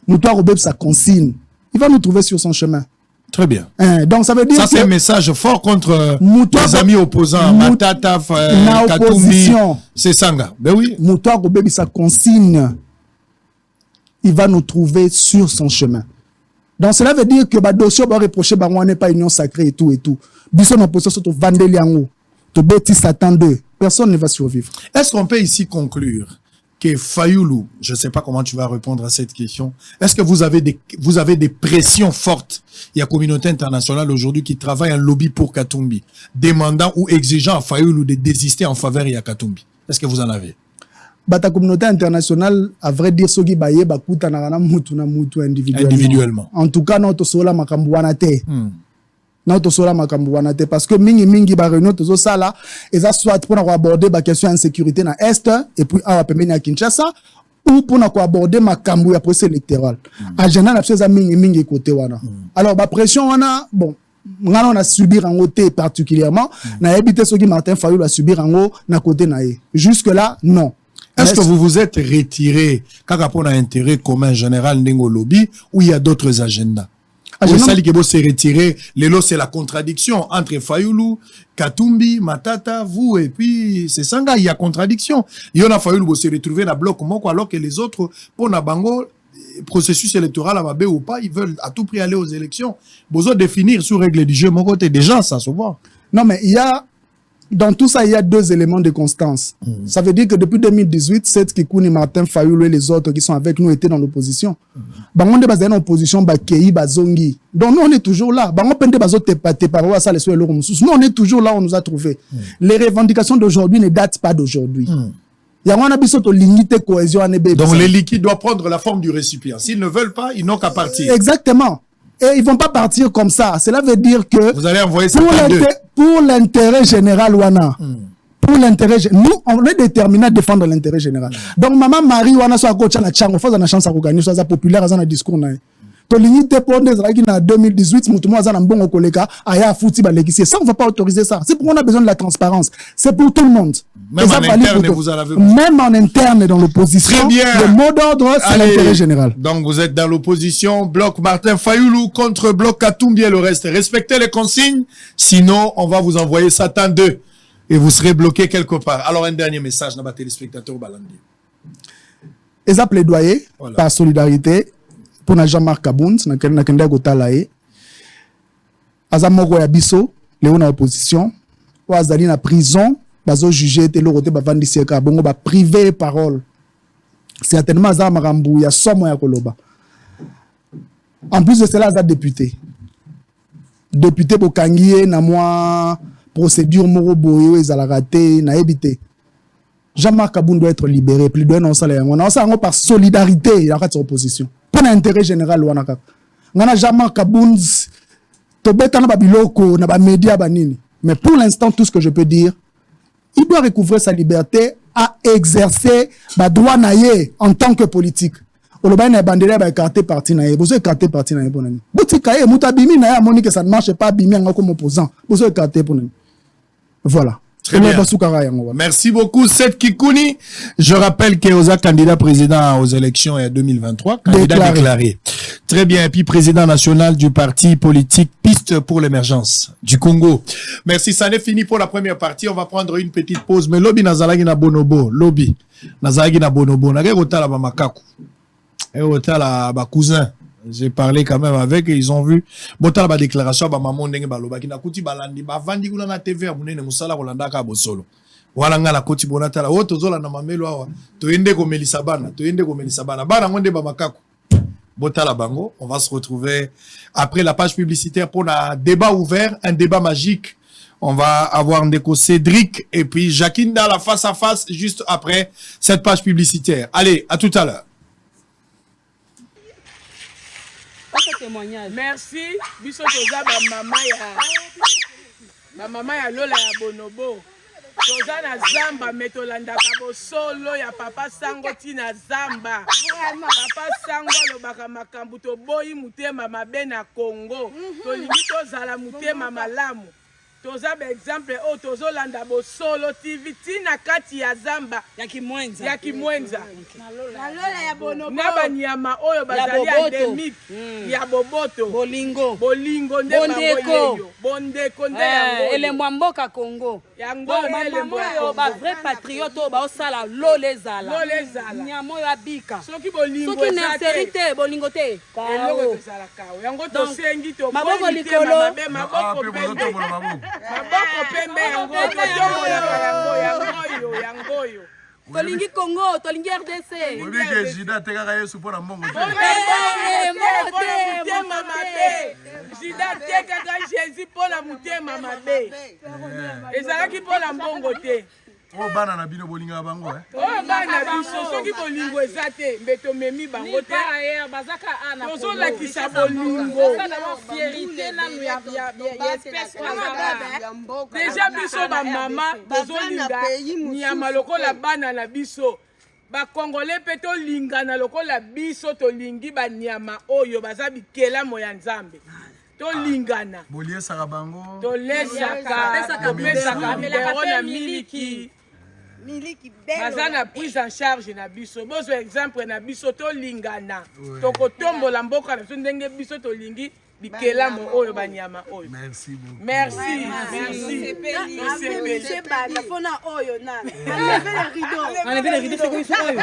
Moutoua Robeb sa consigne. Il va nous trouver sur son chemin. Très bien. Donc ça veut dire ça c'est un message fort contre les amis opposants, Matata, Katumbi, Sesanga. Ben oui. Moutoua Robeb sa consigne. Il va nous trouver sur son chemin. Donc cela veut dire que bah dossier va reprocher bah on n'est pas union sacrée et tout et tout. Biso na position surtout Vandeliango, to Betty Satan 2. Personne ne va survivre. Est-ce qu'on peut ici conclure que Fayoulou, je ne sais pas comment tu vas répondre à cette question, est-ce que vous avez des pressions fortes? Il y a une communauté internationale aujourd'hui qui travaille en lobby pour Katumbi, demandant ou exigeant à Fayoulou de désister en faveur de Katumbi. Est-ce que vous en avez? La communauté internationale, à vrai dire, ce qui baye bakuta na mutu individuellement. En tout cas, notre sola makambouana te. Notre sola makambouana te parce que mingi ba réunion tozo sala et ça soit pour aborder ba question insécurité na est et puis à pemeni à Kinshasa ou pour aborder makambu ya procès électoral. Agenda na chose mingi côté wana. Alors ba pression wana bon on a subir en côté particulièrement na éviter ce qui Martin Fayoulou a subir en haut na côté na e. Jusque là non. Est-ce que vous vous êtes retiré quand on a intérêt commun général Nengo Lobby ou il y a d'autres agendas? Ça qui s'est retiré, c'est la contradiction entre Fayoulou, Katumbi, Matata, vous et puis c'est ça, il y a contradiction. Il y en a Fayoulou s'est retrouvé dans le bloc alors que les autres, pour Nabango, processus électoral à Mabé ou pas, ils veulent à tout prix aller aux élections. Besoin de définir sous règle du jeu, mon côté, déjà, ça se voit. Non, mais dans tout ça, il y a deux éléments de constance. Ça veut dire que depuis 2018, Seth Kikouni, Martin Fayoulou et les autres qui sont avec nous étaient dans l'opposition. On est basé dans l'opposition, Kei, Bazongi. Donc nous, on est toujours là. Nous, on est toujours là, on nous a trouvés. Les revendications d'aujourd'hui ne datent pas d'aujourd'hui. Donc les liquides doivent prendre la forme du récipient. S'ils ne veulent pas, ils n'ont qu'à partir. Exactement. Et ils vont pas partir comme ça. Cela veut dire que vous allez envoyer ça pour l'intérêt général, Wana. Pour l'intérêt, nous, on est déterminés à défendre l'intérêt général. Donc, maman Marie, Wana, soit coach à la chance, on fait une chance à gagner, soit populaire, à un discours. To l'unité pour des règles en 2018, moutoumou a un bon collègue, aya fouti balégicier. Ça, on va pas autoriser ça. C'est pourquoi on a besoin de la transparence. C'est pour tout le monde. Même en interne, vous en avez même en interne dans l'opposition, le mot d'ordre, c'est l'intérêt général. Donc, vous êtes dans l'opposition, bloc Martin Fayoulou contre bloc Katumbi et le reste. Respectez les consignes, sinon, on va vous envoyer Satan 2 et vous serez bloqué quelque part. Alors, un dernier message, dans les téléspectateurs Balandi. Et ça plaidoyer par solidarité pour Jean-Marc Kaboun, na kenda gotalae. Azamoko ya biso, Léon en opposition, ou azali na prison, bazo jugé te lo côté bavandi sieka bongo ba privé parole. Certainement za marambu ya somo ya koloba. En plus de cela, aza député. Député bokangié na moi procédure moro boyo ezala raté na ebité. Jean-Marc Kaboun doit être libéré, plus de non salaire. On a ça par solidarité, il y a cette opposition. Pour l'intérêt général, on a Jean-Marc Kaboun, tobeta na babiloko, na ba média banini. Mais pour l'instant, tout ce que je peux dire, il doit recouvrir sa liberté à exercer ba droit naie en tant que politique. Oloba na bandera ba écarter parti naie, vous écarter parti naie pour nani. Botika e mutabimi na ya moni que ça ne marche pas bimi nga comme opposant. Vous écarter pour nani. Voilà. Très bien. Merci beaucoup, Seth Kikouni. Je rappelle qu'Oza candidat président aux élections en 2023, candidat déclaré. Très bien. Et puis président national du parti politique Piste pour l'émergence du Congo. Merci. Ça n'est fini pour la première partie. On va prendre une petite pause. Mais lobby nazalagi na bonobo. Lobby nazalagi na bonobo. Nage otala ba makaku. Et otala ba cousin. J'ai parlé quand même avec et ils ont vu botala ba déclaration ba maman ndenge ba lobaki na kuti balandi ba vandi kuna na TV ya munene musala kolanda ka bosolo wala ngala koti bonatala o tozola na mamelo awa toende ko melisa bana bana ngonde ba makaku botala bango. On va se retrouver après la page publicitaire pour un débat ouvert, un débat magique. On va avoir Ndeko Cédric et puis Jacqueline dans la face à face juste après cette page publicitaire. Allez, à tout à l'heure. Merci. Biso toza ba mama ya Lola ya Bonobo. Toza na Zamba metolanda kabo solo ya papa sango tina Zamba. Papa sango lobaka makambu to boyi mutema mabe na Congo. Tolingi tozala mutema malamu. Toza ba exemple o tozolanda bo solo TV tina kati ya Zamba ya Kimwenza. Na Lola ya Bonobo. Na banyama oyo bazali endemique ya Boboto. Bolingo nde Bondeko nde yango. Ele mwamboka Congo. Yango ele mwa ba vrai patriote ba osala lolezala. Nyamo ya bika. Soki bolingo soki na serite bolingo te. Eloko ezala kawo. Yango to sengi to maboko likolo. Maboko pembe yango. Yango yo. tolingi Congo, tolingi RDC. Obi ke Jida te kaka Yesu pona mbongo te. Jida te kaka Jésus pona mutema mabe. Ezalaki pona mbongo te. Oh bana na bino bolinga bango Oh bana biso soki bolingo eza te mbeto memi bango te. Bazaka ana. Tozolakisa bolingo. Fierté nanu ya espèce Déjà biso bamama tozolinga nyama lokola bana na biso. Bakongole mpe tolingana lokola biso tolingi banyama oyo baza bikelamu ya Nzambe. Tolingana. Boliesaka bango. Topesaka mbero na miliki. Baza na prise en charge na biso. Bozo exemple na biso tolingana. Tokotombola mboka na biso ndenge biso tolingi bikelamu oyo banyama oyo. Merci beaucoup. Merci. C'est pas la fona oyo na. Enlevez les rideaux, c'est comme ça oyo.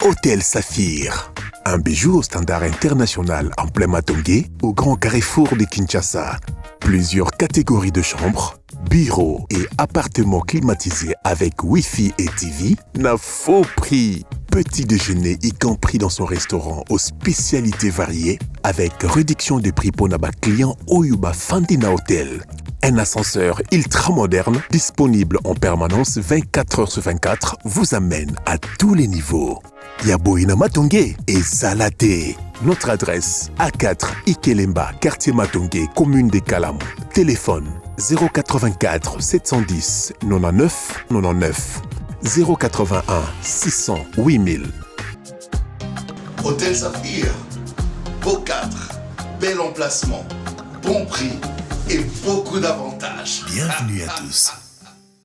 Hôtel Saphir, un bijou au standard international en plein Matongé, au grand carrefour de Kinshasa. Plusieurs catégories de chambres, bureaux et appartements climatisés avec Wi-Fi et TV n'a faux prix. Petit déjeuner y compris dans son restaurant aux spécialités variées avec réduction des prix pour Naba client Oyuba Fandina Hotel. Un ascenseur ultra moderne disponible en permanence 24h/24 vous amène à tous les niveaux. Yaboina Matongé et Salaté. Notre adresse A4 Ikelemba, quartier Matongé, commune des Kalam. Téléphone 084 710 99 99 081 600 8000. Hôtel Saphir, beau cadre, bel emplacement, bon prix et beaucoup d'avantages. Bienvenue à tous.